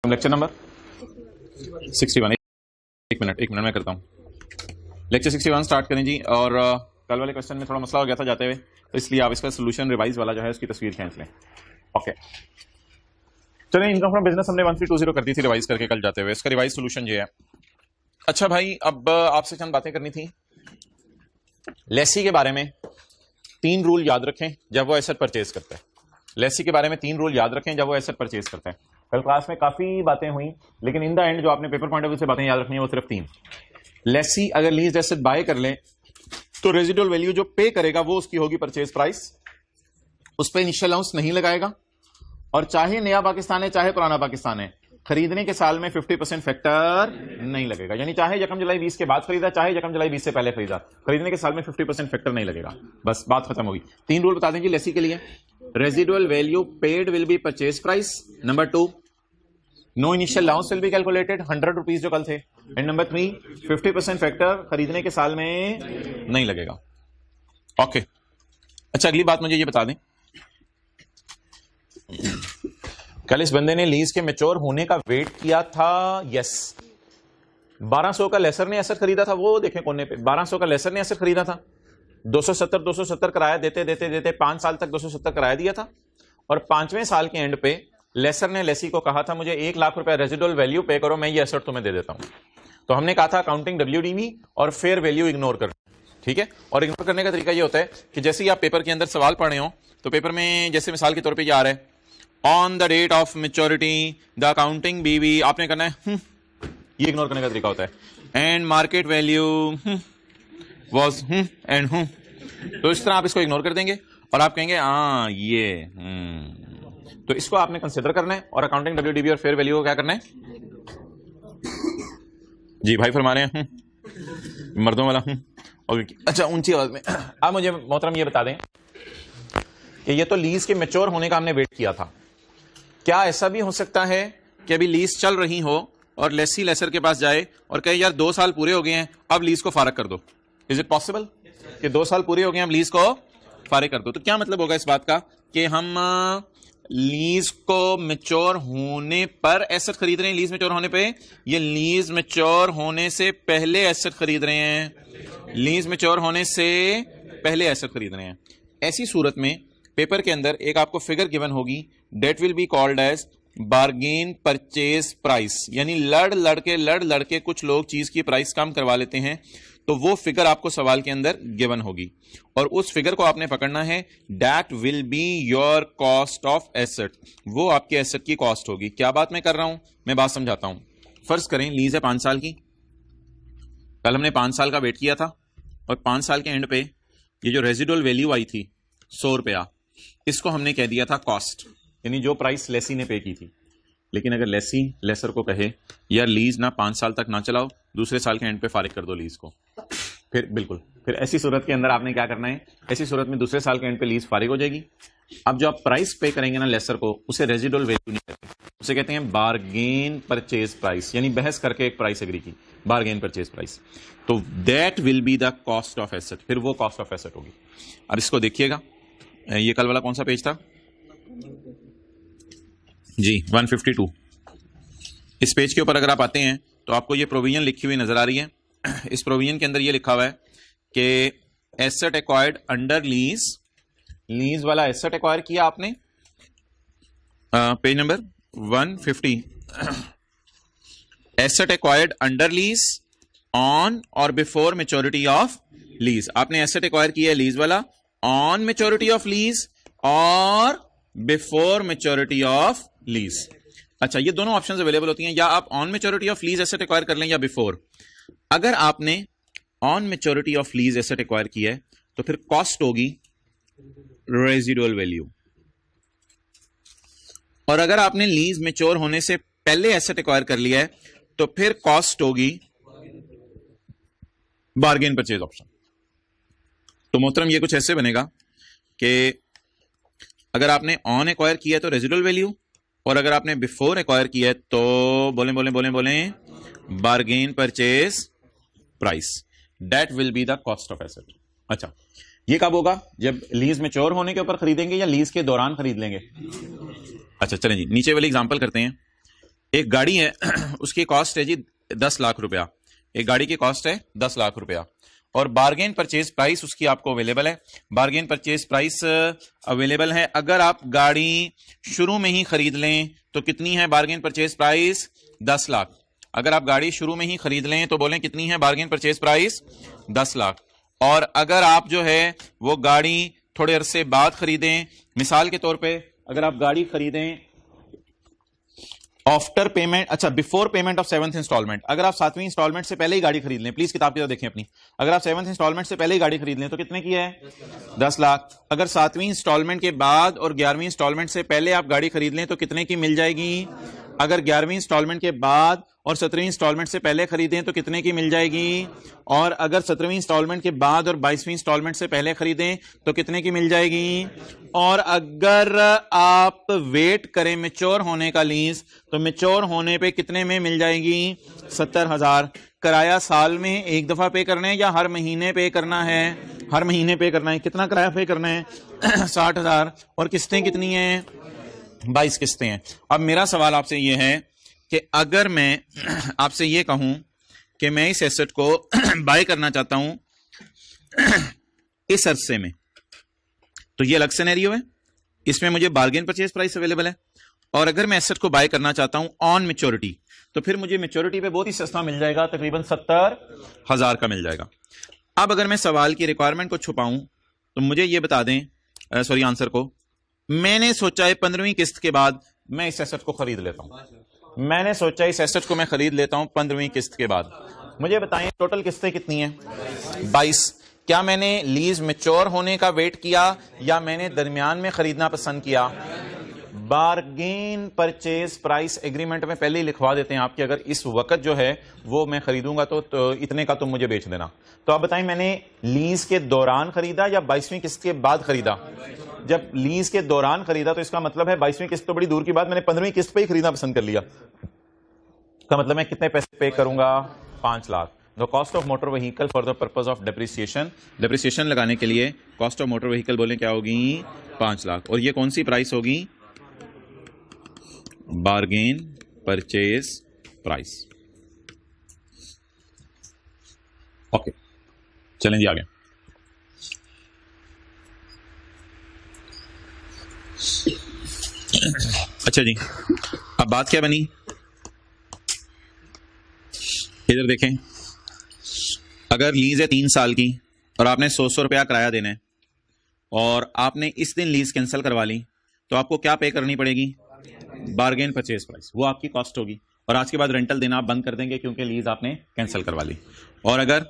Lecture number 61। एक minute में करता हूँ। लेक्चर 61 स्टार्ट करें जी। और कल वाले क्वेश्चन में थोड़ा मसला हो गया था जाते हुए, तो इसलिए आप इसका सोल्यूशन रिवाइज वाला जो है उसकी तस्वीर खींच लें। ओके, चलिए इनकम फ्रॉम बिजनेस हमने 1320 कर दी थी रिवाइज करके कल जाते हुए। इसका रिवाइज सोल्यूशन ये है। अच्छा भाई, अब आपसे चंद बातें करनी थी लेसी के बारे में। 3 रूल याद रखें जब वो एसेट परचेज करता है। लेसी के बारे में 3 रूल याद रखें जब वो एसेट परचेज करता है। कल क्लास में काफी बातें हुई, लेकिन इन द एंड जो आपने पेपर पॉइंट ऑफ व्यू से बातें याद रखनी है वो सिर्फ 3। लेसी अगर लीज एसेट बाय कर ले तो रेजिडुअल वैल्यू जो पे करेगा वो उसकी होगी परचेज प्राइस, उस पर इनिशियल अलाउंस नहीं लगाएगा, और चाहे नया पाकिस्तान है चाहे पुराना पाकिस्तान है, खरीदने के साल में 50% फैक्टर नहीं लगेगा। यानी चाहे यकम जुलाई 20 के बाद खरीदा चाहे यकम जुलाई 20 से पहले खरीदा, खरीदने के साल में 50% फैक्टर नहीं लगेगा। बस बात खत्म होगी। 3 रूल बता दें जी लेसी के लिए। Residual value paid will be purchase price. Number 2, no initial allowance will be calculated, 100 rupees जो कल थे। एंड नंबर 3, 50% फैक्टर खरीदने के साल में नहीं लगेगा। ओके, अच्छा अगली बात मुझे ये बता दें, कल इस बंदे ने लीज के मैच्योर होने का वेट किया था। यस, 1200 का लेसर ने एसेट खरीदा था, वो देखें कोने पे 1200 का लेसर ने एसेट खरीदा था। 270 किराया देते देते देते 5 साल तक 270 किराया दिया था, और 5वें साल के एंड पे लेसर ने लेसी को कहा था मुझे 1 लाख रुपए रेजिडुअल वैल्यू पे करो, मैं ये एसेट तुम्हें दे देता हूं। तो हमने कहा था अकाउंटिंग WDV और फेयर वैल्यू इग्नोर कर, ठीक है। और इग्नोर करने का तरीका ये होता है कि जैसे ही आप पेपर के अंदर सवाल पढ़े हो तो पेपर में जैसे मिसाल के तौर पर ये आ रहा है, on the date of maturity the accounting BV, आपने करना है ये इग्नोर करने का तरीका होता है। And market value was and तो इस तरह आप इसको इग्नोर कर देंगे और आप कहेंगे हाँ ये तो इसको आपने कंसिडर करना है, और अकाउंटिंग WDV और फेयर वैल्यू को क्या करना है जी भाई फरमा रहे हैं मर्दों वाला और अच्छा ऊंची आवाज में। आप मुझे मोहतरम ये बता दें कि ये तो लीज के मैच्योर होने का हमने वेट किया था, क्या ऐसा भी हो सकता है कि अभी लीज चल रही हो और लेसी लेसर के पास जाए और कहे यार 2 साल पूरे हो गए हैं अब लीज को फारग कर दो? इज इट पॉसिबल कि 2 साल पूरे हो गए अब लीज को फारग कर दो? तो क्या मतलब होगा इस बात का कि हम लीज को मैच्योर होने पर एसेट खरीद रहे हैं, लीज मैच्योर होने पे, ये लीज मैच्योर होने से पहले एसेट खरीद रहे हैं, लीज मैच्योर होने से पहले एसेट खरीद रहे हैं। ऐसी सूरत में पेपर के अंदर एक आपको फिगर गिवन होगी, date will be called as bargain purchase price. यानी लड़ लड़के कुछ लोग चीज की प्राइस कम करवा लेते हैं, तो वो फिगर आपको सवाल के अंदर गिवन होगी और उस फिगर को आपने पकड़ना है। That will be your cost of asset, वो आपके एसेट की कॉस्ट होगी। क्या बात मैं कर रहा हूं, मैं बात समझाता हूं। फर्ज करें लीज है 5 साल की, कल हमने 5 साल का वेट किया था और 5 साल के एंड पे ये जो रेजिडुअल वैल्यू आई थी 100 रुपया, इसको हमने कह दिया था कॉस्ट, यानी जो प्राइस लेसी ने पे की थी। लेकिन अगर लेसी लेसर को कहे यार लीज ना 5 साल तक ना चलाओ, दूसरे साल के एंड पे फारिग कर दो लीज को, फिर ऐसी सूरत के अंदर आपने क्या करना है, ऐसी सूरत में दूसरे साल के एंड पे लीज फारिग हो जाएगी। अब जो आप प्राइस पे करेंगे ना लेसर को, उसे रेजिडुअल वैल्यू नहीं कहते, उसे कहते हैं बार्गेन परचेज प्राइस। यानी बहस करके एक प्राइस एग्री की, बार्गेन परचेज प्राइस। तो that will be the cost of asset, फिर वो कॉस्ट ऑफ एसेट होगी। अब इसको देखिएगा, ये कल वाला कौन सा पेज था जी, 152। इस पेज के ऊपर अगर आप आते हैं तो आपको ये प्रोविजन लिखी हुई नजर आ रही है। इस प्रोविजन के अंदर ये लिखा हुआ है कि asset acquired under lease, lease वाला एसेट एक्वायर किया आपने, page number 150। Asset acquired under lease on और बिफोर मैच्योरिटी ऑफ लीज। आपने एसेट एक्वायर किया है लीज वाला ऑन मैच्योरिटी ऑफ लीज और बिफोर मैच्योरिटी ऑफ लीज। अच्छा, ये दोनों ऑप्शंस अवेलेबल होती हैं, या आप on maturity of lease asset acquire कर लें या बिफोर। अगर आपने on maturity of lease asset acquire किया है तो फिर कॉस्ट होगी रेजिडुअल वैल्यू, और अगर आपने लीज मैच्योर होने से पहले एसेट एक्वायर कर लिया है तो फिर कॉस्ट होगी बार्गेन परचेज ऑप्शन। तो मोहतरम ये कुछ ऐसे बनेगा कि अगर आपने ऑन एक्वायर किया है तो रेजिडुअल वैल्यू, और अगर आपने बिफोर एक्वायर किया है तो बोलें bargain purchase price. That will be the cost of asset. अच्छा, ये कब होगा, जब लीज मैच्योर होने के ऊपर खरीदेंगे या लीज के दौरान खरीद लेंगे? अच्छा चलें जी, नीचे वाली एग्जांपल करते हैं। एक गाड़ी है उसकी कॉस्ट है जी 10 लाख रुपया, एक गाड़ी की कॉस्ट है 10 लाख रुपया और बार्गेन परचेज प्राइस उसकी आपको अवेलेबल है, बार्गेन परचेज प्राइस अवेलेबल है। अगर आप गाड़ी शुरू में ही खरीद लें तो कितनी है बार्गेन परचेज प्राइस? 10 लाख। अगर आप गाड़ी शुरू में ही खरीद लें तो बोलें कितनी है बार्गेन परचेज प्राइस? 10 लाख। और अगर आप जो है वो गाड़ी थोड़े अरसे बाद खरीदें, मिसाल के तौर पे अगर आप गाड़ी खरीदें आफ्टर पेमेंट, अच्छा before payment of 7th instalment, अगर आप 7वीं इंस्टॉलमेंट से पहले ही गाड़ी खरीद लें, प्लीज किताब की तरफ देखें अपनी, अगर आप 7th इंस्टॉलमेंट से पहले ही गाड़ी खरीद लें तो कितने की है? 10 लाख। अगर 7वीं इंस्टॉलमेंट के बाद और 11वीं इंस्टॉलमेंट से पहले आप गाड़ी खरीद लें तो कितने की मिल जाएगी? अगर 11वीं इंस्टॉलमेंट के बाद और 17वीं इंस्टॉलमेंट से पहले खरीदें तो कितने की मिल जाएगी? और अगर 17वीं इंस्टॉलमेंट के बाद और 22वीं इंस्टॉलमेंट से पहले खरीदें तो कितने की मिल जाएगी? और अगर आप वेट करें मैच्योर होने का लीज तो मैच्योर होने पे कितने में मिल जाएगी? 70,000। किराया साल में एक दफा पे करना है या हर महीने पे करना है? हर महीने पे करना है। कितना किराया पे करना है? 60,000। और किस्तें कितनी हैं? 22 किस्तें हैं। अब मेरा सवाल आपसे ये है कि अगर मैं आपसे ये कहूं कि मैं इस एसेट को बाय करना चाहता हूं इस अरसे में, तो ये अलग सिनेरियो है, इसमें मुझे बार्गेन परचेज प्राइस अवेलेबल है। और अगर मैं एसेट को बाय करना चाहता हूं ऑन मैच्योरिटी तो फिर मुझे मैच्योरिटी पे बहुत ही सस्ता मिल जाएगा, तकरीबन 70,000 का मिल जाएगा। अब अगर मैं सवाल की रिक्वायरमेंट को छुपाऊं तो मुझे ये बता दें, सॉरी आंसर को, मैंने सोचा है 15वीं किस्त के बाद मैं इस एसेट को खरीद लेता हूं, मैंने सोचा इस एसेट को मैं खरीद लेता हूं 15वीं किस्त के बाद। मुझे बताएं टोटल किस्तें कितनी हैं? 22। क्या मैंने लीज मैच्योर होने का वेट किया या मैंने दरमियान में खरीदना पसंद किया? बार्गेन परचेज प्राइस एग्रीमेंट में पहले ही लिखवा देते हैं आपके, अगर इस वक्त जो है वो मैं खरीदूंगा तो इतने का तुम मुझे बेच देना। तो आप बताएं मैंने लीज के दौरान खरीदा या 22वीं किस्त के बाद खरीदा? जब लीज के दौरान खरीदा तो इसका मतलब है 22वीं किस्त तो बड़ी दूर की बात, मैंने 15वीं किस्त पे ही खरीदना पसंद कर लिया। का मतलब मैं कितने पैसे पे करूंगा? 5 lakh. The cost of motor vehicle for the purpose of depreciation, depreciation लगाने के लिए कॉस्ट ऑफ मोटर व्हीकल बोले क्या होगी? 5 लाख। और ये कौन सी प्राइस होगी? Bargain purchase price. ओके चलें जी आगे। अच्छा जी, अब बात क्या बनी? इधर देखें, अगर लीज है 3 साल की और आपने 100 रुपया किराया देना है और आपने इस दिन लीज कैंसिल करवा ली तो आपको क्या पे करनी पड़ेगी? बार्गेन परचेज प्राइस, वो आपकी कॉस्ट होगी। और आज के बाद रेंटल देना आप बंद कर देंगे क्योंकि लीज आपने कैंसिल करवा ली। और अगर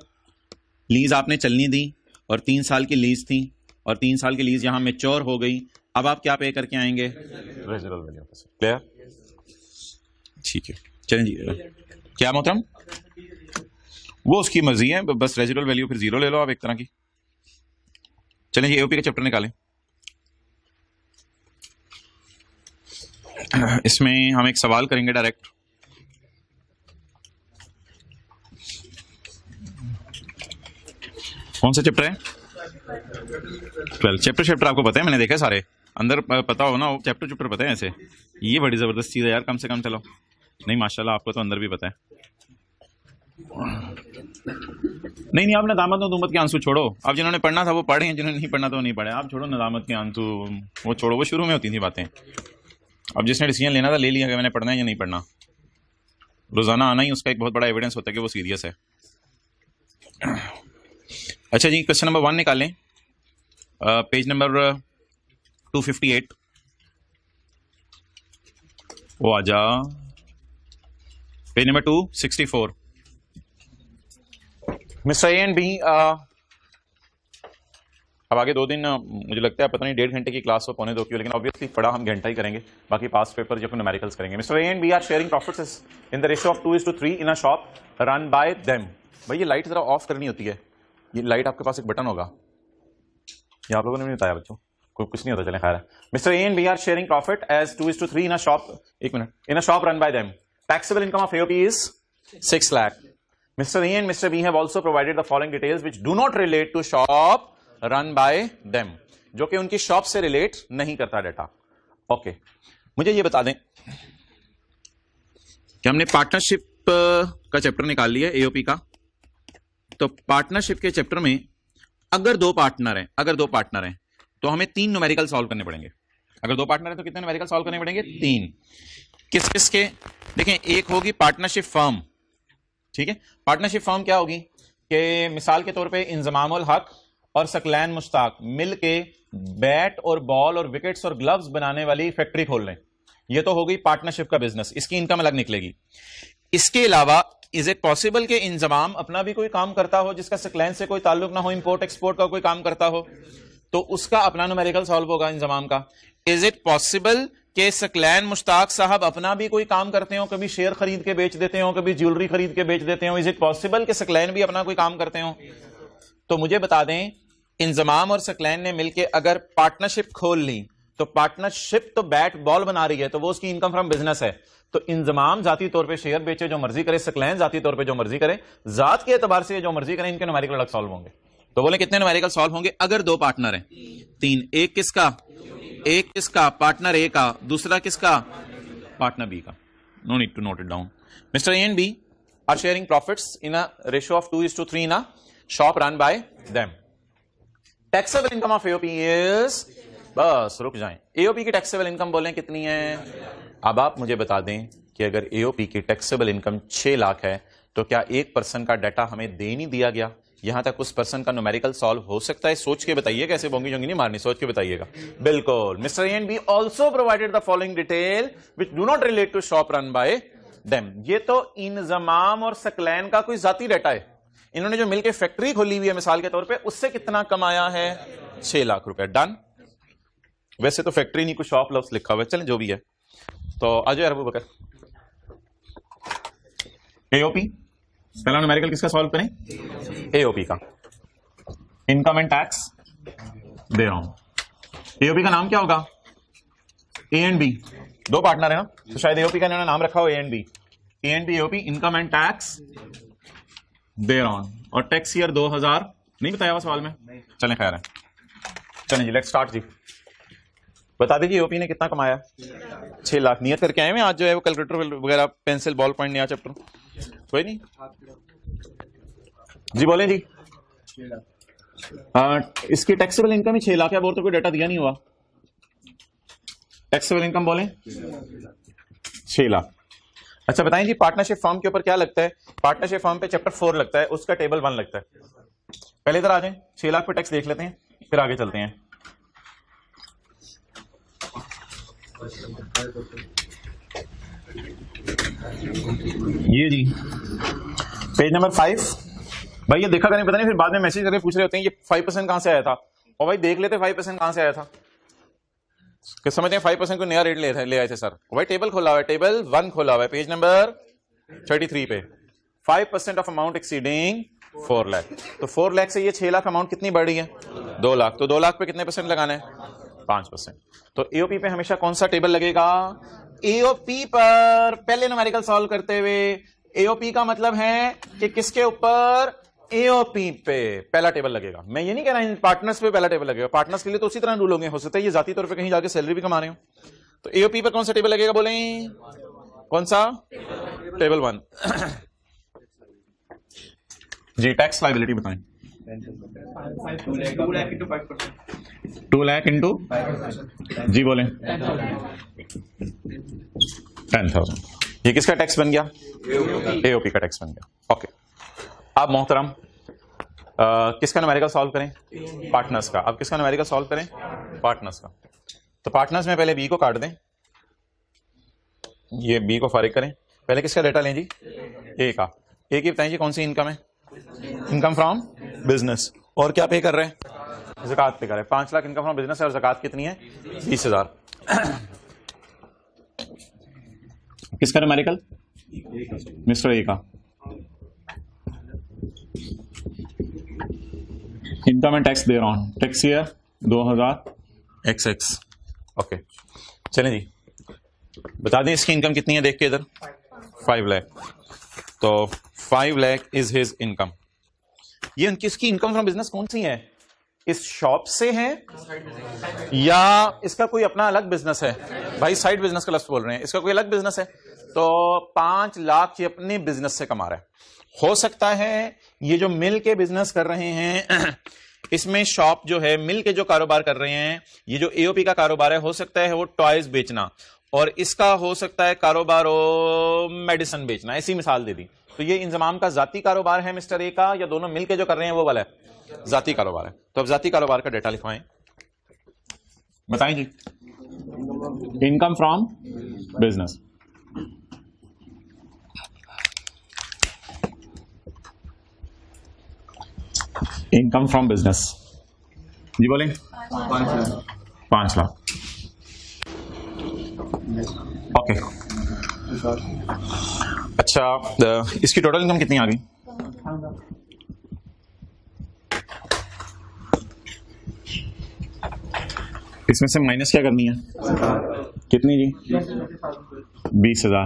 लीज आपने चलनी दी और 3 साल की लीज थी और 3 साल की लीज यहां मैच्योर हो गई, अब आप क्या पे करके आएंगे? Residual value. क्लियर? ठीक है चलें जी। क्या मोहतरम? वो उसकी मर्जी है, बस रेजिडुअल वैल्यू फिर 0 ले लो आप एक तरह की। चलें जी एओपी का चैप्टर निकालें। इसमें हम एक सवाल करेंगे डायरेक्ट। कौन सा चैप्टर है? 12। चैप्टर आपको पता है, मैंने देखा है सारे, अंदर पता हो ना, चैप्टर पता है ऐसे। ये बड़ी जबरदस्त चीज है यार, कम से कम। चलो नहीं माशाल्लाह आपको तो अंदर भी पता है। नहीं आप नदामत नदूमत के आंसू छोड़ो। अब जिन्होंने पढ़ना था वो पढ़े हैं, जिन्होंने नहीं पढ़ना था वो नहीं पढ़े। आप छोड़ो नदामत के आंसू, वो छोड़ो, वो शुरू में होती थी बातें। अब जिसने डिसीजन लेना था ले लिया कि मैंने पढ़ना है या नहीं पढ़ना। रोजाना आना ही उसका एक बहुत बड़ा एविडेंस होता है कि वो सीरियस है। अच्छा जी, क्वेश्चन नंबर 1 निकालें, पेज नंबर 258। वो आ जा, page number 264। Mister A and B, अब आगे 2 दिन मुझे लगता है, पता नहीं 1.5 घंटे की क्लास हो, 1.25 की, लेकिन ऑब्वियसली पढ़ा हम घंटा ही करेंगे, बाकी पास्ट पेपर जो न्यूमेरिकल्स करेंगे। Mister A and B are sharing profits in the ratio of 2:3 in a shop run by them. भाई ये लाइट जरा ऑफ करनी होती है, ये लाइट आपके पास एक बटन होगा, ये आप लोगों ने नहीं बताया बच्चों, कुछ नहीं होता, चले खैर है। Mister A and B are sharing profit as 2:3 in a shop, एक minute, in a shop run by them. Taxable income of AOP is 6 lakh. Mr. A and Mr. B have also provided the following details which do not relate to shop run by them, जो कि उनकी shop से relate नहीं करता data. Okay, मुझे ये बता दें कि हमने पार्टनरशिप का चैप्टर निकाल लिया एओपी का। तो पार्टनरशिप के चैप्टर में अगर दो पार्टनर हैं तो हमें 3 न्यूमेरिकल सॉल्व करने पड़ेंगे। अगर 2 पार्टनर हैं तो कितने न्यूमेरिकल सॉल्व करने पड़ेंगे? 3। किस किस के? देखें, एक होगी पार्टनरशिप फर्म, ठीक है। पार्टनरशिप फर्म क्या होगी कि मिसाल के तौर पे इंजमाम उल हक और सकलैन मुश्ताक मिलके बैट और बॉल और विकेट्स और ग्लव्स बनाने वाली फैक्ट्री खोल लें, ये तो हो गई पार्टनरशिप का बिजनेस, इसकी इनकम अलग निकलेगी। इसके अलावा इज इट पॉसिबल कि इंजमाम अपना भी कोई काम करता हो जिसका सकलैन से कोई ताल्लुक ना हो, इंपोर्ट एक्सपोर्ट का कोई काम करता हो, तो उसका अपना न्यूमेरिकल सॉल्व होगा इंजमाम का। इज इट पॉसिबल कि सकलैन मुश्ताक साहब अपना भी कोई काम करते हो, कभी शेयर खरीद के बेच देते हो, कभी ज्वेलरी खरीद के बेच देते हो, इज इट पॉसिबल कि सकलैन भी अपना कोई काम करते हो? तो मुझे बता दें, इंजमाम और सकलैन ने मिलकर अगर पार्टनरशिप खोल ली तो पार्टनरशिप तो बैट बॉल बना रही है, तो वो उसकी इनकम फ्रॉम बिजनेस है। तो इंजमाम जाती तौर पे शेयर बेचे जो मर्जी करे, सकलैन जाती तौर पे जो मर्जी करे, जात के एतबार से जो मर्जी करें, इनके न्यूमेरिकल अलग सॉल्व होंगे। तो बोले कितने न्यूमेरिकल सॉल्व होंगे अगर 2 पार्टनर हैं? 3। एक किसका? पार्टनर ए का। दूसरा किसका? पार्टनर बी का। No need to note it down. Mister A and B are sharing profits in a ratio of 2:3 in a shop run by them. Taxable income of AOP is, बस रुक जाएं, AOP की taxable income बोलें कितनी है? अब आप मुझे बता दें कि अगर एओपी की टैक्सेबल इनकम 6 लाख है तो क्या एक पर्सन का डाटा हमें दे नहीं दिया गया? यहां तक उस पर्सन का न्यूमेरिकल सॉल्व हो सकता है? सोच के बताइए, कैसे बोंगी जोंगी नहीं मारनी, सोच के बताइएगा। बिल्कुल। Mister A and B also provided the following detail which do not relate to shop run by them. ये तो इंजमाम और सकलैन का कोई जाती डाटा है, इन्होंने जो मिलकर फैक्ट्री खोली हुई है मिसाल के तौर पे, उससे कितना कमाया है? 6 लाख रुपए। डन। वैसे तो फैक्ट्री नहीं, कुछ शॉप लफ्स लिखा हुआ है, चलें जो भी है। तो अजय अबू बकर, एओपी पहला न्यूमेरिकल किसका सॉल्व करें? एओपी का। इनकम एंड टैक्स दे रहा हूं। एओपी का नाम क्या होगा? ए एंड बी, 2 पार्टनर है ना, तो शायद एओपी का इन्होंने नाम रखा हो A and B. A and B AOP, income and tax thereon, और टैक्स ईयर 2000 नहीं बताया हुआ सवाल में? चलें खैर है, चलें जी, लेट्स स्टार्ट जी। बता दीजिए एओपी ने कितना कमाया? 6 लाख। नियत करके आए हैं आज जो है वो कैलकुलेटर वगैरह पेंसिल बॉल पॉइंट नया चैप्टर कोई नहीं जी, बोले जी। इसकी टैक्सेबल इनकम ही 6 लाख है, और तो कोई डाटा दिया नहीं हुआ। टैक्सेबल इनकम बोले 6 लाख। अच्छा बताएं जी, पार्टनरशिप फर्म के ऊपर क्या लगता है? पार्टनरशिप फर्म पे चैप्टर 4 लगता है, उसका टेबल 1 लगता है। पहले इधर आ जाएं, 6 लाख पे टैक्स देख लेते हैं, फिर आगे चलते हैं। ये जी पेज नंबर 5। भाई ये देखा करें, पता नहीं फिर बाद में मैसेज करके पूछ रहे होते हैं ये 5% कहां से आया था, और भाई देख लेते 5% कहां से आया था, कि समझते हैं 5% को नया रेट ले आए थे सर। भाई टेबल खोला हुआ है, टेबल 1 खोला हुआ है पेज नंबर 33 पे। 5% ऑफ अमाउंट एक्सीडिंग 4 लाख। तो 4 लाख से ये 6 लाख अमाउंट कितनी बढ़ रही है? 2 लाख। तो 2 लाख पे कितने परसेंट लगाना है? 5%। तो एओपी पे हमेशा कौन सा टेबल लगेगा? एओपी पर पहले न्यूमेरिकल सॉल्व करते हुए एओपी का मतलब है कि किसके ऊपर? एओपी पे पहला टेबल लगेगा। मैं ये नहीं कह रहा इन पार्टनर्स पे पहला टेबल लगेगा, पार्टनर्स के लिए तो उसी तरह रूल होंगे, हो सकता है ये जाती तौर पे कहीं जाके सैलरी भी कमा रहे हो। तो एओपी पर कौन सा टेबल लगेगा बोले? कौन सा? टेबल 1 जी। टैक्स लायबिलिटी बताएं। 2 लाख इंटू जी बोले 10,000। ये किसका टैक्स बन गया? एओपी का टैक्स बन गया। ओके, अब मोहतरम किसका न्यूमेरिकल सॉल्व करें? पार्टनर्स का। अब किसका न्यूमेरिकल सॉल्व करें? पार्टनर्स का। तो पार्टनर्स में पहले बी को काट दें, ये बी को फारिग करें। पहले किसका डेटा लें जी? ए का। ए की बताएं जी कौन सी इनकम है? Income from business. और क्या पे कर रहे हैं? ज़कात पे कर रहे हैं। 5 लाख इनकम फ्रॉम बिजनेस है, और ज़कात कितनी है? 20,000। किसका न्यूमेरिकल? मिस्टर ए का। Income and tax thereon, tax year 2000 XX। Okay चलें जी, बता दें इसकी इनकम कितनी है देख के इधर? 5 लाख। तो 5 लाख इज हिज इनकम। ये उनकी इसकी इनकम फ्रॉम बिजनेस कौन सी है? इस शॉप से है या इसका कोई अपना अलग बिजनेस है? भाई साइड बिजनेस का लफ्ज़ बोल रहे हैं, इसका कोई अलग बिजनेस है। तो 5 लाख ये अपने बिजनेस से कमा रहा है। हो सकता है ये जो मिल के बिजनेस कर रहे हैं इसमें शॉप जो है मिल के जो कारोबार कर रहे हैं, ये जो एओपी का कारोबार है, हो सकता है वो टॉयज बेचना, और इसका हो सकता है कारोबार हो मेडिसिन बेचना, ऐसी मिसाल दे दी। तो ये इंजमाम का जाती कारोबार है मिस्टर ए का, या दोनों मिलके जो कर रहे हैं वो वाला है जाती कारोबार है। तो अब जाती कारोबार का डेटा लिखवाएं, बताएं जी। Income from business, income from business जी बोलें 5 लाख। ओके अच्छा, इसकी टोटल इनकम कितनी आ गई? इसमें से माइनस क्या करनी है? कितनी जी? 20,000।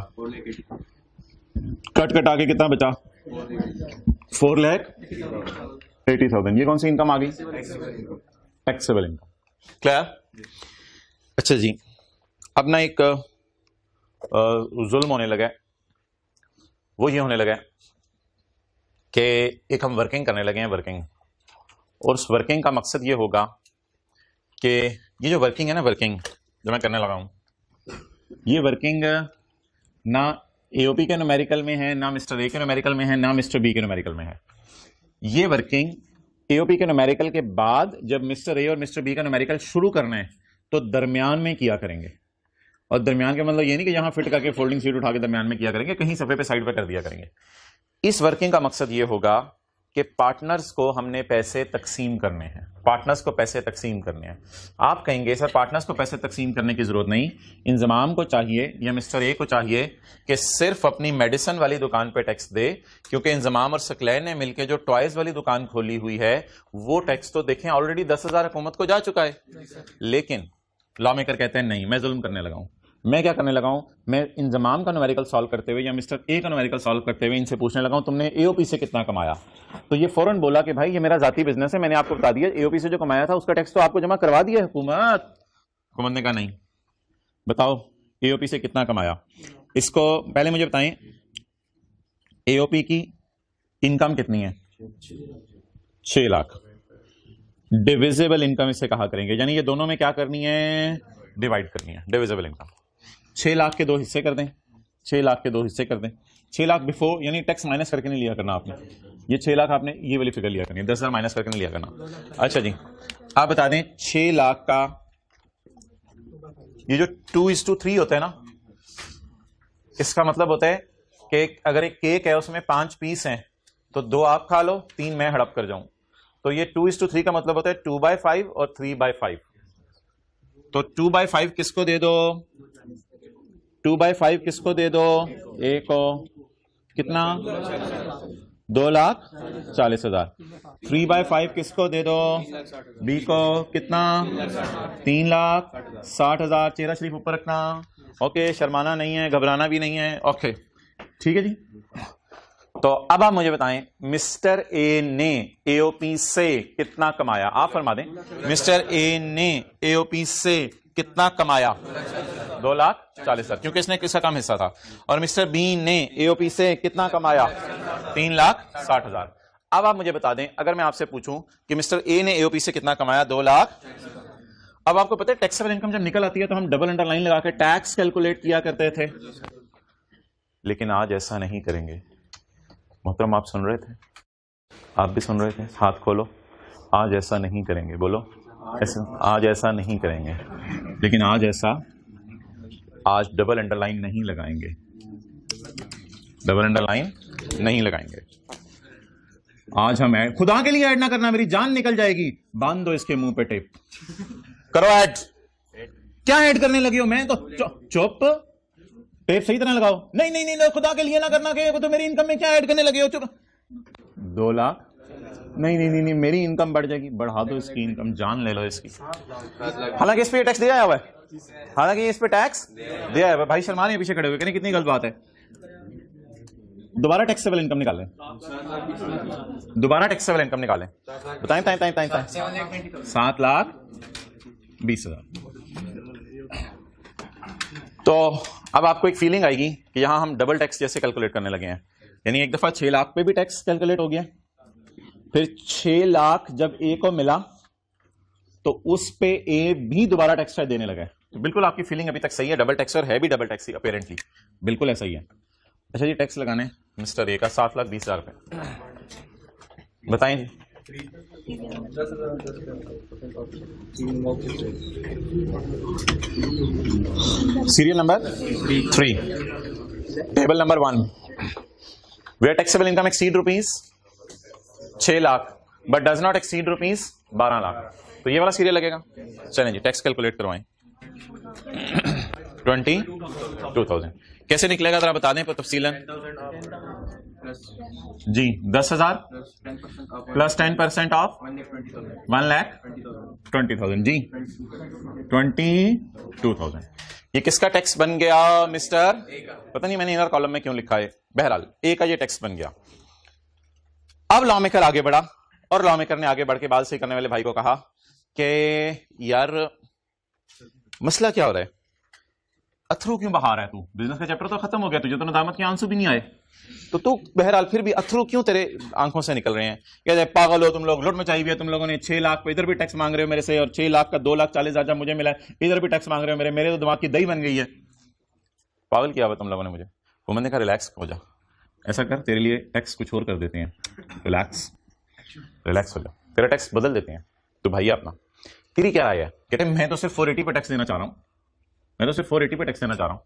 कट कटा के कितना बचा? 4,80,000। ये कौन सी इनकम आ गई? Taxable income. क्लियर? अच्छा जी, अब ना एक जुल्म होने लगा है, वो ये होने लगा है कि एक हम वर्किंग करने लगे हैं, वर्किंग, और उस वर्किंग का मकसद ये होगा कि ये जो वर्किंग है ना, वर्किंग जो मैं करने लगा हूं, ये वर्किंग ना एओपी के न्यूमेरिकल में है, ना मिस्टर ए के न्यूमेरिकल में है, ना मिस्टर बी के न्यूमेरिकल में है। ये वर्किंग एओपी के न्यूमेरिकल के बाद जब मिस्टर ए और मिस्टर बी का न्यूमेरिकल शुरू करना है तो दरमियान में किया करेंगे। और दरमियान का मतलब ये नहीं कि यहां फिट करके फोल्डिंग सीट उठा के दरमियान में किया करेंगे, कहीं सफे पे साइड पे कर दिया करेंगे। इस वर्किंग का मकसद ये होगा कि पार्टनर्स को हमने पैसे तकसीम करने हैं, पार्टनर्स को पैसे तकसीम करने हैं। आप कहेंगे सर पार्टनर्स को पैसे तकसीम करने की जरूरत नहीं, इंजमाम को चाहिए या मिस्टर ए को चाहिए कि सिर्फ अपनी मेडिसिन वाली दुकान पे टैक्स दे, क्योंकि इंजमाम और सकलैन ने मिलकर जो टॉयज वाली दुकान खोली हुई है वो टैक्स तो देखें ऑलरेडी 10,000 हुकूमत को जा चुका है। लेकिन लॉ मेकर कहते हैं नहीं, मैं जुल्म करने लगा हूं। मैं क्या करने लगा हूं? मैं इंजमाम का न्यूमेरिकल सॉल्व करते हुए या मिस्टर ए का न्यूमेरिकल सॉल्व करते हुए इनसे पूछने लगा हूं तुमने एओपी से कितना कमाया। तो ये फौरन बोला कि भाई ये मेरा जाती बिजनेस है, मैंने आपको बता दिया एओपी से जो कमाया था उसका टैक्स तो आपको जमा करवा दिया हुकूमत। हुकूमत ने कहा नहीं, बताओ एओपी से कितना कमाया। इसको पहले मुझे बताएं एओपी की इनकम कितनी है? 6 लाख। डिविजिबल इनकम इसे कहा करेंगे, यानी ये दोनों में क्या करनी है? डिवाइड करनी है, डिविजिबल इनकम। 6 लाख के 2 हिस्से कर दें, 6 लाख के 2 हिस्से कर दें। 6 लाख बिफोर, यानी टैक्स माइनस करके नहीं लिया करना आपने, ये 6 लाख आपने ये वाली फिगर लिया करनी है, 10,000 माइनस करके नहीं लिया करना। अच्छा जी, आप बता दें 6 लाख का ये जो 2:3 होता है ना, इसका मतलब होता है कि अगर एक केक है उसमें 5 पीस हैं तो 2 आप खा लो, 3 मैं हड़प कर जाऊं। तो ये 2:3 का मतलब होता है 2/5 और 3/5। तो 2/5 किसको दे दो? 2/5 किसको दे दो? ए को। कितना? 2,40,000। 3/5 किसको दे दो? बी को। कितना? 3,60,000। चेहरा शरीफ ऊपर रखना। ओके, शर्माना नहीं है, घबराना भी नहीं है। ओके ठीक है जी। तो अब आप मुझे बताएं मिस्टर ए ने एओपी से कितना कमाया? आप फरमा दें मिस्टर ए ने एओपी से कितना कमाया? 2,40,000, क्योंकि इसने किसका कम हिस्सा था। और मिस्टर बी ने एओपी से कितना कमाया? 3,60,000। अब आप मुझे बता दें, अगर मैं आपसे पूछूं कि मिस्टर ए ने एओपी से कितना कमाया? 2 लाख। अब आपको पता है टैक्सेबल इनकम जब निकल आती है तो हम डबल अंडरलाइन लगा के टैक्स कैलकुलेट किया करते थे, लेकिन आज ऐसा नहीं करेंगे। मोहतरम आप सुन रहे थे, आप भी सुन रहे थे, हाथ खोलो। आज ऐसा नहीं करेंगे, बोलो ऐसा, आज ऐसा नहीं करेंगे। लेकिन आज डबल अंडरलाइन नहीं लगाएंगे, डबल अंडरलाइन नहीं लगाएंगे। आज हम ऐड, खुदा के लिए ऐड ना करना, मेरी जान निकल जाएगी। बांध दो इसके मुंह पे टेप, करो ऐड। क्या ऐड करने लगे हो? मैं तो चुप, टेप सही तरह लगाओ। नहीं नहीं नहीं, खुदा के लिए ना करना, कि तो मेरी इनकम में क्या ऐड करने लगे हो? चुप। 2 लाख। नहीं नहीं नहीं, मेरी इनकम बढ़ जाएगी। बढ़ा दो इसकी इनकम, जान ले लो इसकी। हालांकि इस पे टैक्स दिया हुआ है, हालांकि इस पे टैक्स दिया है। भाई शर्मा रहे पीछे खड़े हुए, कितनी गलत बात है। दोबारा टैक्सेबल इनकम निकालें, दोबारा टैक्सेबल इनकम निकालें। बताएं बताएं बताएं बताएं। 7,20,000। तो अब आपको एक फीलिंग आएगी कि यहां हम डबल टैक्स जैसे कैलकुलेट करने लगे हैं, यानी एक दफा 6 लाख पे भी टैक्स कैलकुलेट हो गया, फिर 6 लाख जब ए को मिला तो उस पे ए भी दोबारा टैक्स शायद देने लगा है। तो बिल्कुल आपकी फीलिंग अभी तक सही है, डबल टैक्स और है भी डबल टैक्स ही अपेरेंटली, बिल्कुल ऐसा ही है। अच्छा जी, टैक्स लगाने मिस्टर ए का 7,20,000 रुपए, बताएं जी। Serial number 3, table number 1, where taxable income exceed rupees 6 lakh but does not exceed rupees 12 lakh, तो ये वाला सीरियल लगेगा। चलें जी, टैक्स कैलकुलेट करवाएं। 22,000 कैसे निकलेगा जरा बता दें तफसीलन जी। 10,000 प्लस 10% ऑफ 1,20,000 जी, 22,000। ये किसका टैक्स बन गया मिस्टर? पता नहीं मैंने इनर कॉलम में क्यों लिखा है, बहरहाल ए का ये टैक्स बन गया। अब लॉ मेकर आगे बढ़ा और लॉ मेकर ने आगे बढ़ के बात सही करने वाले भाई को कहा कि यार मसला क्या हो रहा है, अथरू क्यों बहा रहा है तू, बिजनेस का चैप्टर तो खत्म हो गया, तुझे तो नदामत के आंसू भी नहीं आए, तो तू बहरहाल फिर भी अथरू क्यों तेरे आंखों से निकल रहे हैं? कहते पागल हो तुम लोग, लुट मचाई हुई है तुम लोगों ने, 6 लाख पे इधर भी टैक्स मांग रहे हो मेरे से, और 6 लाख का 2,40,000 मुझे मिला है, इधर भी टैक्स मांग रहे हो मेरे तो दिमाग की दही बन गई है। पागल किया हुआ तुम लोगों ने मुझे। वो मैंने कहा रिलैक्स हो जा, ऐसा कर तेरे लिए टैक्स कुछ और कर देते हैं, रिलैक्स हो जा, तेरा टैक्स बदल देते हैं। तो भाई अपना तेरी क्या राय है? कहते मैं तो सिर्फ 480 पे टैक्स देना चाह रहा हूं, मैं तो सिर्फ 480 पे टैक्स देना चाह रहा हूं,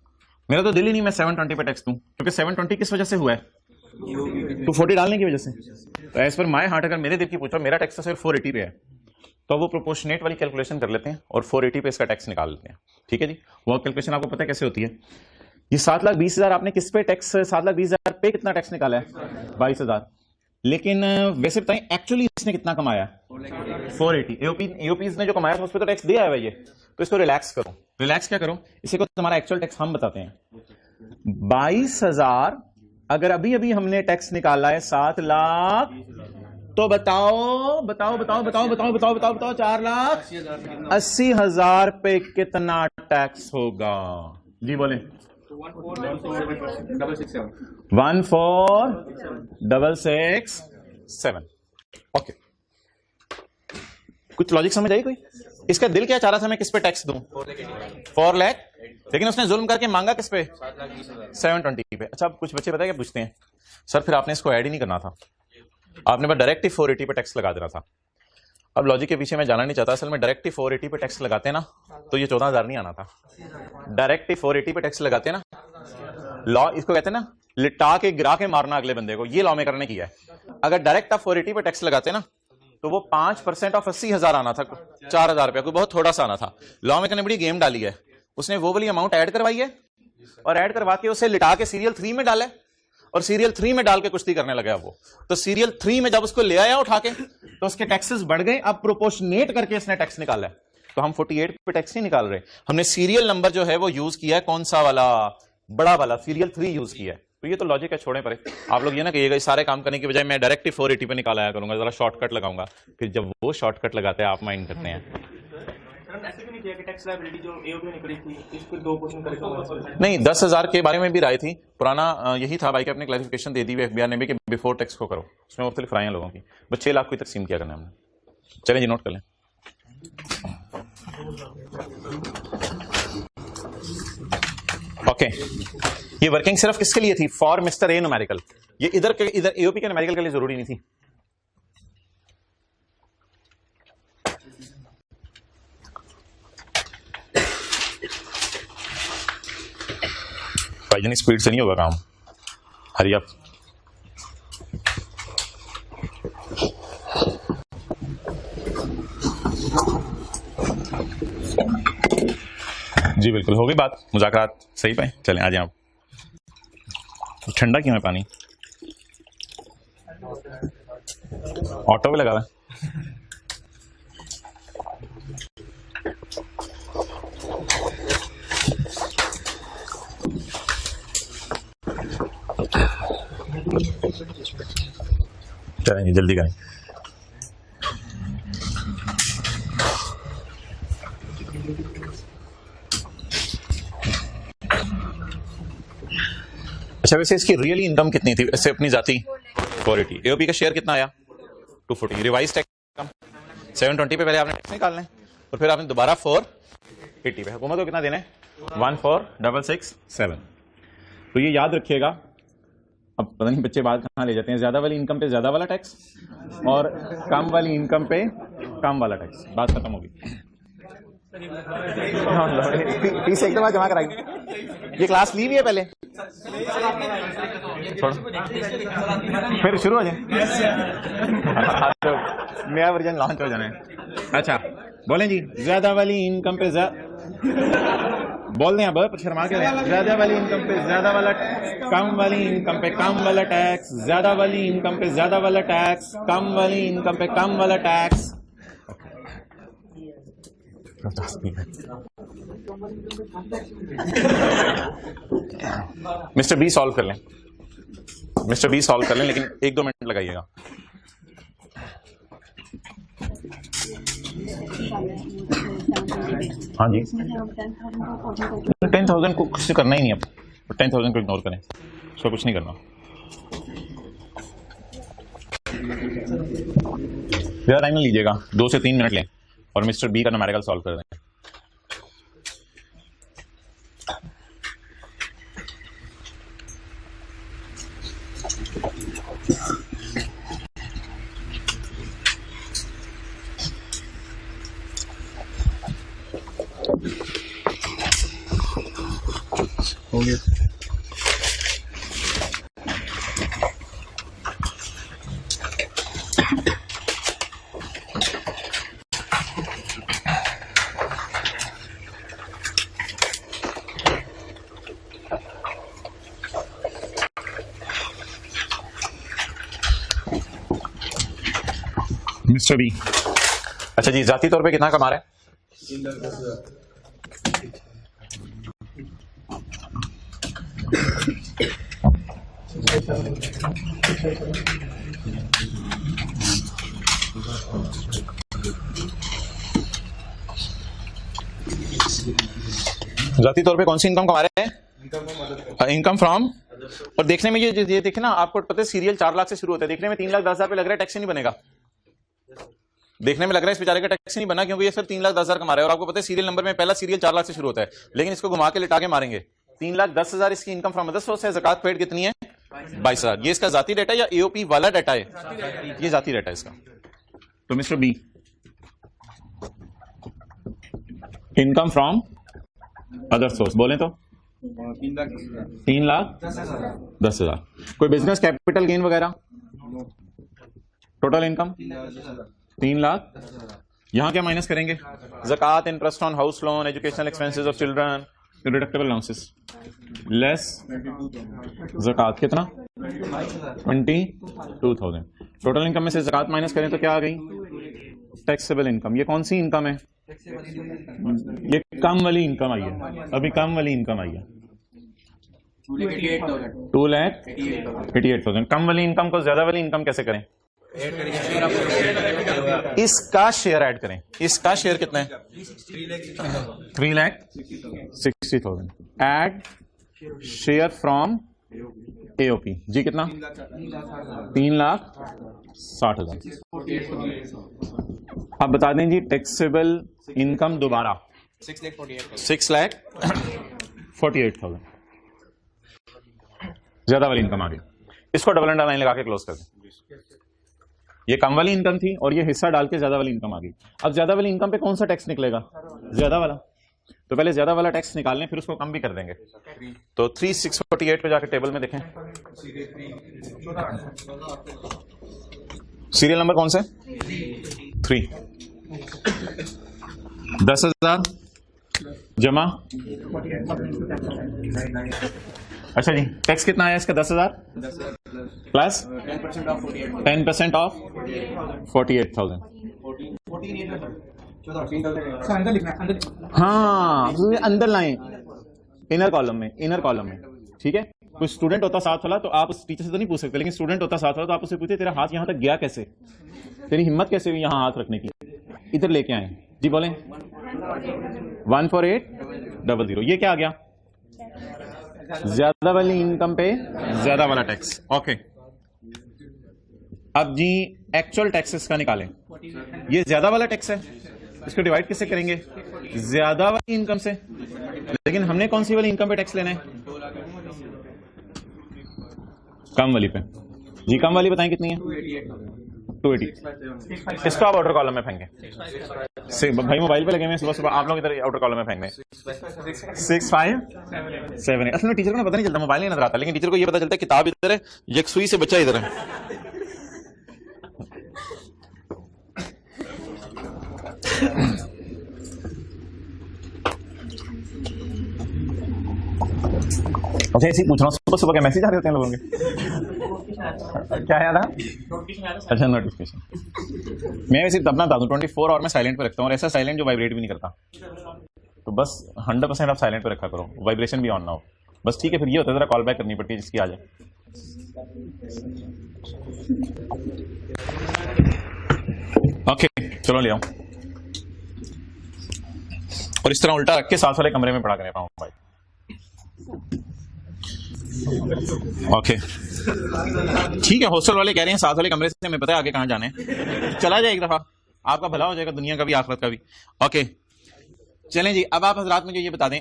मेरा तो दिल ही नहीं मैं 720 पे टैक्स दूं, क्योंकि 720 किस वजह से हुआ है? 240 डालने की वजह से। तो एज पर माय हार्ट अगर मेरे दिल की पूछो, मेरा टैक्स तो सिर्फ 480 पे है, तो वो प्रोपोर्शनेट वाली कैलकुलेशन कर लेते हैं और 480 पे इसका टैक्स निकाल लेते हैं। ठीक है जी, वो कैलकुलेशन आपको पता है कैसे होती है? ये 7,20,000 आपने किस पे टैक्स, 7,20,000 पे कितना टैक्स निकाला है? 22,000। लेकिन वैसे बताएं एक्चुअली इसने कितना कमाया? 480। एओपीज ने जो कमाया था उस पर तो टैक्स दिया है ये, तो इसको रिलैक्स करो। रिलैक्स क्या करो, इसी को तुम्हारा एक्चुअल टैक्स हम बताते हैं। 22,000 अगर अभी अभी हमने टैक्स निकाला है 7 लाख, तो बताओ 4,80,000 पे कितना टैक्स होगा? जी बोले। 14,667। ओके, कुछ लॉजिक समझ आई कोई? इसका दिल क्या चाह रहा था मैं किस पे टैक्स दूं? 4 लाख, लेकिन उसने जुल्म करके मांगा किस पे? 720 पे। अच्छा, अब कुछ बच्चे पता है क्या पूछते हैं, सर फिर आपने इसको ऐड ही नहीं करना था, आपने बस डायरेक्ट ही 480 पे टैक्स लगा देना था। अब लॉजिक के पीछे मैं जाना नहीं चाहता, असल में डायरेक्ट ही 480 पे टैक्स लगाते ना तो ये 14,000 नहीं आना था। डायरेक्ट ही 480 पे टैक्स लगाते ना, लॉ इसको कहते हैं ना लिटा के गिरा के मारना अगले बंदे को, ये लॉ मेकर ने किया है। अगर डायरेक्ट आप 480 पे टैक्स लगाते ना तो वो 5% ऑफ 80,000 आना था, 4,000 रुपया, कोई बहुत थोड़ा सा आना था। लॉ मेकर ने बड़ी गेम डाली है, उसने वो वाली अमाउंट ऐड करवाई है और ऐड करवा के उसे लिटा के सीरियल 3 में डाला और सीरियल 3 में डाल के कुश्ती करने लगा वो। तो सीरियल 3 में जब उसको ले आया उठा के तो उसके टैक्सेस बढ़ गए, अब प्रोपोर्शनेट करके इसने टैक्स निकाला है। तो हम 48 पे टैक्स नहीं निकाल रहे, हमने सीरियल नंबर जो है वो यूज किया है, कौन सा वाला? बड़ा वाला, सीरियल 3 यूज किया है। तो ये तो लॉजिक है, छोड़े परे। आप लोग ये ना कहिएगा सारे काम करने की बजाय मैं डायरेक्ट ही 480 पे निकाला करूंगा, जरा शॉर्टकट लगाऊंगा, फिर जब वो शॉर्टकट लगाते हैं आप माइंड करते हैं। नहीं, 10,000 के बारे में भी राय थी, पुराना यही था भाई कि अपने क्लैरिफिकेशन दे दी है एफबीआर ने भी कि बिफोर टैक्स को करो, उसमें मुख्तलिफ राय लोगों की, बस 6 लाख को तकसीम किया करना हमने। चलें जी, नोट कर लें। ओके, ये वर्किंग सिर्फ किसके लिए थी? For mister A numerical. ये इधर एओपी के न्यूमेरिकल के लिए जरूरी नहीं थी। भाईजान स्पीड से नहीं होगा काम, हरी अप। जी बिल्कुल, हो गई बात, मुज़ाकरात सही पे। चलें आ जाए आप। ठंडा क्यों है पानी? ऑटो पे लगा हुआ है। चलें जल्दी करें। अच्छा वैसे इसकी रियली इनकम कितनी थी वैसे अपनी जाती? 480। एओपी का शेयर कितना आया? 240। रिवाइज टैक्स 720 पे पहले आपने टैक्स निकालना है और फिर आपने दोबारा 480 पे हुकूमत को कितना देना है? 14667। तो ये याद रखिएगा। अब पता नहीं बच्चे बात कहाँ ले जाते हैं, ज्यादा वाली इनकम पे ज्यादा वाला टैक्स और कम वाली इनकम पे कम वाला टैक्स। बात खत्म होगी। फीस एक दफा जमा कराएंगे। ये क्लास ली हुई है पहले, फिर शुरू हो जाए। नया वर्जन लॉन्च हो जाना है। अच्छा बोलें जी, ज्यादा वाली इनकम पे बोल दें अब, शर्मा के ज्यादा वाली इनकम पे ज्यादा वाला, कम वाली इनकम पे कम वाला टैक्स, ज्यादा वाली इनकम पे ज्यादा वाला टैक्स, कम वाली इनकम पे कम वाला टैक्स। मिस्टर बी सॉल्व कर लें, मिस्टर बी सॉल्व कर लें, लेकिन 1-2 मिनट लगाइएगा। हाँ जी 10,000 को कुछ करना ही नहीं, अब 10,000 को इग्नोर करें, उसको कुछ नहीं करना। ज़्यादा टाइम नहीं लीजिएगा, 2 से 3 मिनट लें और मिस्टर बी का न्यूमेरिकल सॉल्व कर दें। हो गया। मिस्टर बी, अच्छा जी, जाती तौर पे कितना कमा रहे हैं? जाती तौर पे कौन सी इनकम कमा रहे हैं? Income from. और देखने में ये देखे ना, आपको पता है सीरियल 4 लाख से शुरू होता है, देखने में 3,10,000 पे लग रहा है, टैक्स ही नहीं बनेगा। देखने में लग रहा है इस बेचारे का टैक्स नहीं बना क्योंकि ये सिर्फ 3,10,000 कमा रहा है, और आपको पता है सीरियल नंबर में पहला सीरियल 4 लाख से शुरू होता है, लेकिन इसको घुमा के लिटा के मारेंगे। 3,10,000 इसकी इनकम फ्रॉम अदर सोर्स है। ज़कात पेड कितनी है? 22,000। ये इसका जाती डाटा या एओपी वाला डाटा है? ये जाती डाटा है इसका। तो mister B, income from other source बोले तो 3,10,000। कोई बिजनेस कैपिटल गेन वगैरह? Total income 3 lakh. यहां क्या माइनस करेंगे? ज़कात, interest on house loan, educational expenses of children, deductible allowances, less ज़कात कितना? 22,000। टोटल इनकम में से ज़कात माइनस करें तो क्या आ गई? Taxable income. ये कौन सी इनकम है? ये कम वाली इनकम आई है, अभी कम वाली इनकम आई है 2,88,000। कम वाली इनकम को ज्यादा वाली इनकम कैसे करें? इसका शेयर ऐड करें। इसका शेयर कितना है? 3,60,000। ऐड शेयर फ्रॉम एओपी जी कितना? 3,60,000। अब बता दें जी टैक्सेबल इनकम दोबारा 6,48,000। ज्यादा वाली इनकम आ गई। इसको डबल अंडरलाइन लगा के क्लोज कर दें। ये कम वाली इनकम थी और ये हिस्सा डाल के ज्यादा वाली इनकम आ गई। अब ज्यादा वाली इनकम पे कौन सा टैक्स निकलेगा? ज्यादा वाला। तो पहले ज्यादा वाला टैक्स निकाल लें, फिर उसको कम भी कर देंगे। तो 3,648 पे जाकर टेबल में देखें, सीरियल नंबर कौन सा है? 3। 10,000 जमा। अच्छा जी, टैक्स कितना आया इसका? 10,000 प्लस 10% ऑफ 48,000। हाँ अंदर लाएं, इनर कॉलम में, इनर कॉलम में। ठीक है, कोई स्टूडेंट होता साथ वाला तो आप उस टीचर से तो नहीं पूछ सकते, लेकिन स्टूडेंट होता साथ वाला तो आप उससे पूछते तेरा हाथ यहां तक गया कैसे, तेरी हिम्मत कैसे हुई यहां हाथ रखने की, इधर लेके आए जी। बोलें 14800। ये क्या आ गया? ज्यादा वाली इनकम पे ज्यादा वाला टैक्स। ओके, अब जी एक्चुअल टैक्सेस का निकालें। ये ज्यादा वाला टैक्स है, इसको डिवाइड किससे करेंगे? ज्यादा वाली इनकम से। लेकिन हमने कौन सी वाली इनकम पे टैक्स लेना है? कम वाली पे। जी कम वाली बताएं कितनी है? 280। इसको आप आउटर कॉलम में फेंकें। भाई मोबाइल पे लगे हुए सुबह सुबह, आप लोग इधर आउटर कॉलम में फेंक दें। 657। असल में टीचर को ना पता नहीं चलता, मोबाइल नहीं नजर आता, लेकिन टीचर को ये पता चलता है किताब इधर है, ये एक सुई से बच्चा इधर है। अच्छा ऐसे ही पूछ रहा हूँ, सुबह सुबह क्या मैसेज आ रहे होते हैं लोगों के? क्या याद है? अच्छा नोटिफिकेशन। मैं वैसे अपना बता दूं 24 आवर में साइलेंट पे रखता हूँ, और ऐसा साइलेंट जो वाइब्रेट भी नहीं करता। तो बस 100% आप साइलेंट पे रखा करो, वाइब्रेशन भी ऑन ना हो बस, ठीक है? फिर ये होता है जरा कॉल बैक करनी पड़ती है जिसकी आ जाए। ओके चलो ले आओ, और इस तरह उल्टा रख के साथ वाले कमरे में पड़ा कर रहा हूँ भाई। ओके ठीक है, हॉस्टल वाले कह रहे हैं साथ वाले कमरे से, हमें पता है आगे कहां जाने, चला जाए एक दफा, आपका भला हो जाएगा, दुनिया का भी आखिरत का भी। ओके चलें जी, अब आप हजरात मुझे ये बता दें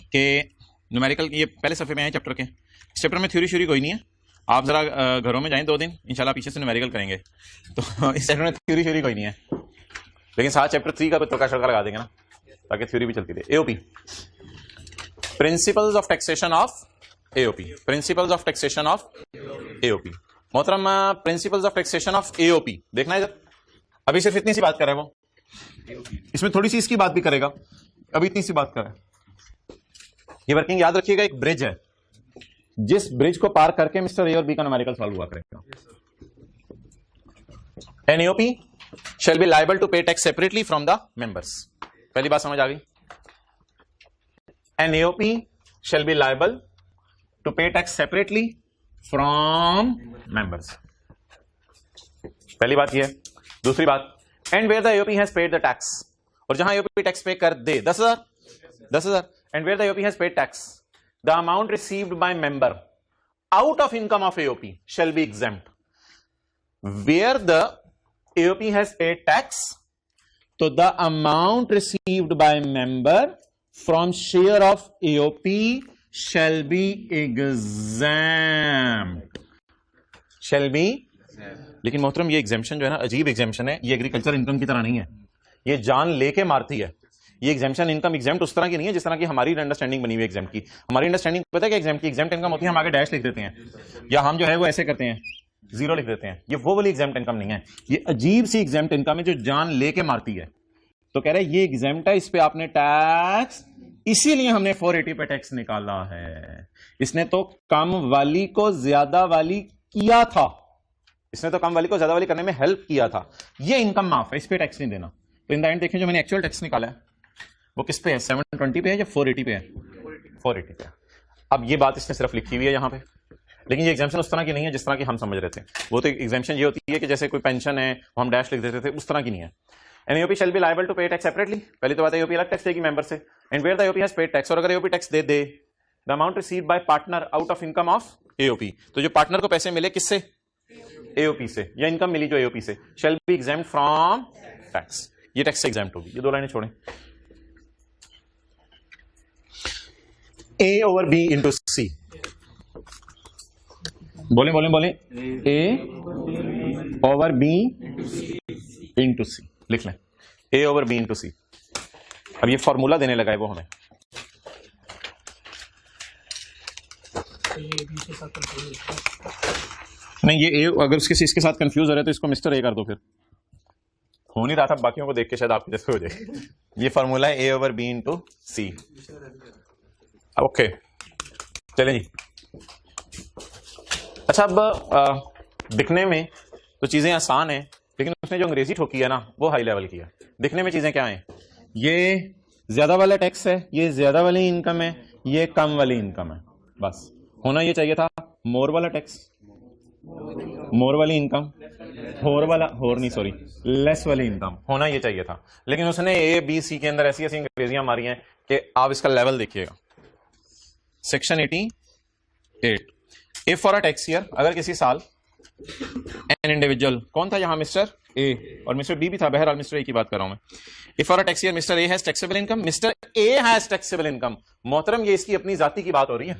कि न्यूमेरिकल, ये पहले सफ़े में है चैप्टर के, इस चैप्टर में थ्योरी श्योरी कोई नहीं है, आप जरा घरों में जाएं 2 दिन, इंशाल्लाह पीछे से न्यूमेरिकल करेंगे। तो इस चैप्टर में थ्योरी श्योरी कोई नहीं है, लेकिन साथ चैप्टर 3 का तुक्का शड़का लगा देंगे ना, ताकि थ्योरी भी चलती रहे। AOP, principles of taxation of AOP, principles of taxation of AOP. मोहतरम principles of taxation of AOP देखना है इधर, अभी सिर्फ इतनी सी बात कर रहे हैं वो, इसमें थोड़ी सी इसकी बात भी करेगा, अभी इतनी सी बात कर रहे हैं। ये वर्किंग याद रखिएगा, एक ब्रिज है, जिस ब्रिज को पार करके मिस्टर ए और बी का न्यूमेरिकल सॉल्व हुआ करेगा। An AOP shall be liable to pay tax separately from the members। पहली बात समझ आ गई? An AOP shall be liable to pay tax separately from members। पहली बात ये है। दूसरी बात, and where the AOP has paid the tax, और जहां AOP टैक्स पे कर दे 10,000, and where the AOP has paid tax, the amount received by member out of income of AOP shall be exempt। Where the AOP has paid tax, so the amount received by member from share of AOP shall be exempt, shall be। लेकिन मोहतरम ये exemption जो है ना, अजीब exemption है, ये agriculture income की तरह नहीं है, ये जान लेके मारती है। ये एग्जेम्पशन इनकम एग्जेम्प्ट उस तरह की नहीं है जिस तरह की हमारी अंडरस्टैंडिंग बनी हुई एग्जेम्प्ट की। हमारी अंडरस्टैंडिंग पता है कि एग्जेम्प्ट की, एग्जेम्प्ट इनकम होती है हम आगे डैश लिख देते हैं, या हम जो है वो ऐसे करते हैं 0 लिख देते हैं, ये वो वाली एग्जेम्प्ट इनकम नहीं है, ये अजीब सी एग्जेम्प्ट इनकम है जो जान लेके मारती है। तो कह रहे हैं ये एग्जेम्प्ट है, इस पे आपने टैक्स, इसीलिए हमने 480 पे टैक्स निकाला है। इसने तो कम वाली को ज्यादा वाली किया था, इसने तो कम वाली को ज्यादा वाली करने में हेल्प किया था, ये इनकम माफ है, इस पे टैक्स नहीं देना। तो इन द एंड देखें जो मैंने एक्चुअल टैक्स निकाला है वो किस पे है? 720 पे है या 480 पे है? 480 पे। अब ये बात इसने सिर्फ लिखी हुई है यहां पे, लेकिन ये एग्जाम्पशन उस तरह की नहीं है जिस तरह की हम समझ रहे थे। वो तो एग्जाम्पशन ये होती है कि जैसे कोई पेंशन है हम डैश लिख देते थे, उस तरह की नहीं है। An AOP shall be liable to pay tax separately, पहली तो बात है एओपी अलग टैक्स देगी मेंबर से, and where the AOP has paid tax, और अगर एओपी टैक्स दे दे the amount received by partner out of income of AOP, तो जो पार्टनर को पैसे मिले किससे? एओपी से, या इनकम मिली जो एओपी से, शैल बी एग्जेम्प्ट फ्रॉम टैक्स, ये टैक्स से एग्जेम्प्ट होगी। ये 2 लाइनें छोड़ें। A over B into C, बोले A over B into C लिख लें, A over B into C। अब ये फॉर्मूला देने लगा है वो हमें, नहीं ये A अगर उसके इसके साथ कंफ्यूज हो रहा है तो इसको मिस्टर A कर दो, फिर हो नहीं रहा था, बाकियों को देख के शायद आपके जैसे हो जाए। ये फॉर्मूला है A over B into C। Okay चलें जी। अच्छा अब दिखने में तो चीजें आसान हैं, लेकिन उसने जो अंग्रेजी ठोकी है ना वो हाई लेवल की है। दिखने में चीजें क्या हैं? ये ज्यादा वाला टैक्स है, ये ज्यादा वाली इनकम है, ये कम वाली इनकम है। बस होना ये चाहिए था मोर वाला टैक्स, मोर वाली इनकम, लेस वाली इनकम होना ये चाहिए था। लेकिन उसने A B C के अंदर ऐसी ऐसी अंग्रेजियां मारी हैं कि आप इसका लेवल देखिएगा। Section 88 if for a tax year, अगर किसी साल एन इंडिविजुअल, कौन था यहां मिस्टर ए और मिस्टर बी भी था, बहरहाल मिस्टर ए की बात कर रहा हूं मैं। If for a tax year mister A has taxable income, mister A has taxable income, मोहतरम ये इसकी अपनी जाति की बात हो रही है,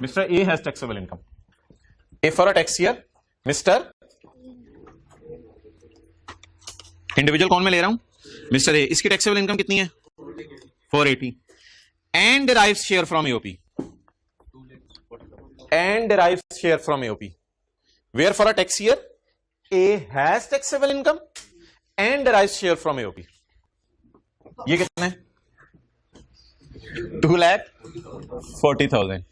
mister A has taxable income. If for a tax year mister individual, कौन मैं ले रहा हूं, मिस्टर ए, इसकी टैक्सेबल इनकम कितनी है 480 and derives share from AOP, and derives share from AOP, where for a tax year A has taxable income and derives share from AOP. ये कितना है 2,40,000.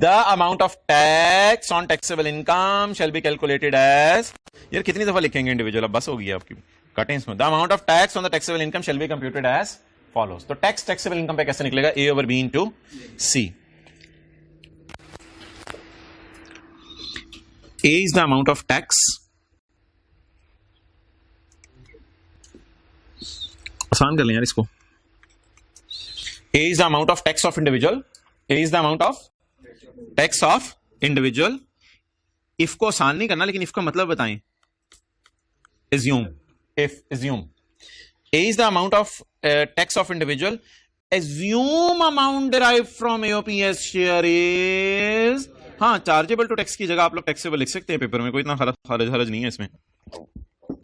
The amount of tax on taxable income shall be calculated as, यार कितनी दफा लिखेंगे individual, अब बस हो गई आपकी, काटें इसमें। The amount of tax on the taxable income shall be computed as follows. तो टैक्स टैक्सेबल इनकम पे कैसे निकलेगा, A over B into C. A is the amount of tax, आसान कर लें यार इसको, A is the amount of tax of individual, A is the amount of tax of individual. if को आसान नहीं करना, लेकिन if का मतलब बताएं, assume, if assume A is the amount of tax of individual, assume amount derived from AOP as share is, हाँ chargeable to tax की जगह आप लोग टैक्सेबल लिख सकते हैं पेपर में, कोई इतना हरज नहीं है इसमें।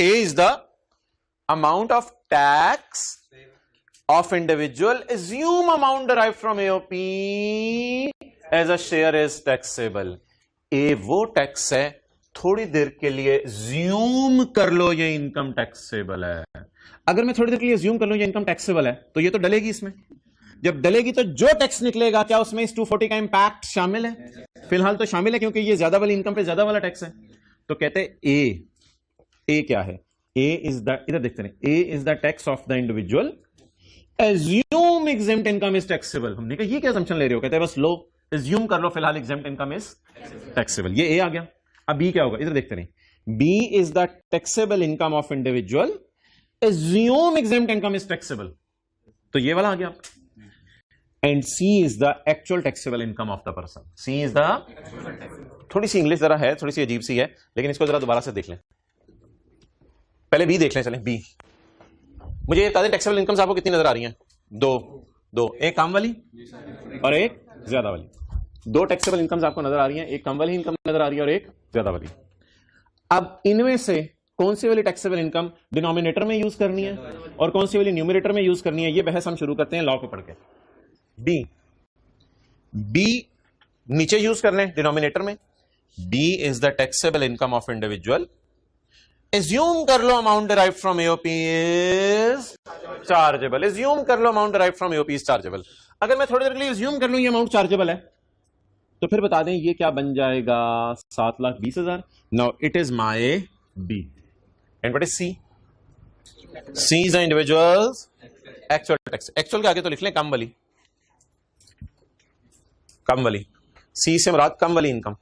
A is the amount of tax of individual, assume amount derived from AOP as a share is taxable. A वो टैक्स है, थोड़ी देर के लिए ज्यूम कर लो ये इनकम टैक्सेबल है। अगर मैं थोड़ी देर के लिए ज्यूम कर लूं ये इनकम टैक्सेबल है, तो ये तो डलेगी इसमें, जब डलेगी तो जो टैक्स निकलेगा क्या उसमें इस 240 का इंपैक्ट शामिल है, फिलहाल तो शामिल है क्योंकि ये ज्यादा वाली इनकम पे ज्यादा वाला टैक्स है। तो कहते हैं ए क्या है, ए इज द, इधर देखते हैं, A is the tax of the individual, assume exempt income is taxable. हमने कहा ये क्या असम्पशन ले रहे हो, कहते हैं बस लो एज्यूम कर लो फिलहाल एग्जेम्प्ट इनकम इज टैक्सेबल, ये ए आ गया। अब बी क्या होगा, इधर देखते हैं, B is the taxable income of individual, assume exempt income is taxable, तो ये वाला आ गया। And C is the actual taxable income of the person. C is the, थोड़ी सी इंग्लिश जरा है, थोड़ी सी अजीब सी है, लेकिन इसको जरा दोबारा से देख लें, पहले बी देख लें, चलें बी। मुझे ये बता दें टैक्सेबल इनकम्स आपको कितनी नजर आ रही हैं, दो, एक कम वाली और एक ज्यादा वाली, दो टैक्सेबल इनकम्स आपको नजर आ रही हैं, एक कम वाली इनकम नजर आ रही है और एक ज्यादा वाली। अब इनमें से कौन सी वाली टैक्सेबल इनकम डिनोमिनेटर में यूज करनी है और कौन सी वाली न्यूमरेटर में यूज करनी है, ये बहस हम शुरू करते हैं लॉ को पढ़ के। बी नीचे यूज कर लें डिनोमिनेटर में, B is the taxable income of individual, assume कर लो amount derived from AOP is chargeable, assume कर लो amount derived from AOP is chargeable. अगर मैं थोड़ी देर के लिए एज्यूम कर लूं ये अमाउंट चार्जेबल है, तो फिर बता दें ये क्या बन जाएगा, 7,20,000। Now it is my B and what is C, C is the individual's actual tax, actual के आगे तो लिख लें कम वाली, कम वाली, सी से मुराद कम वाली इनकम,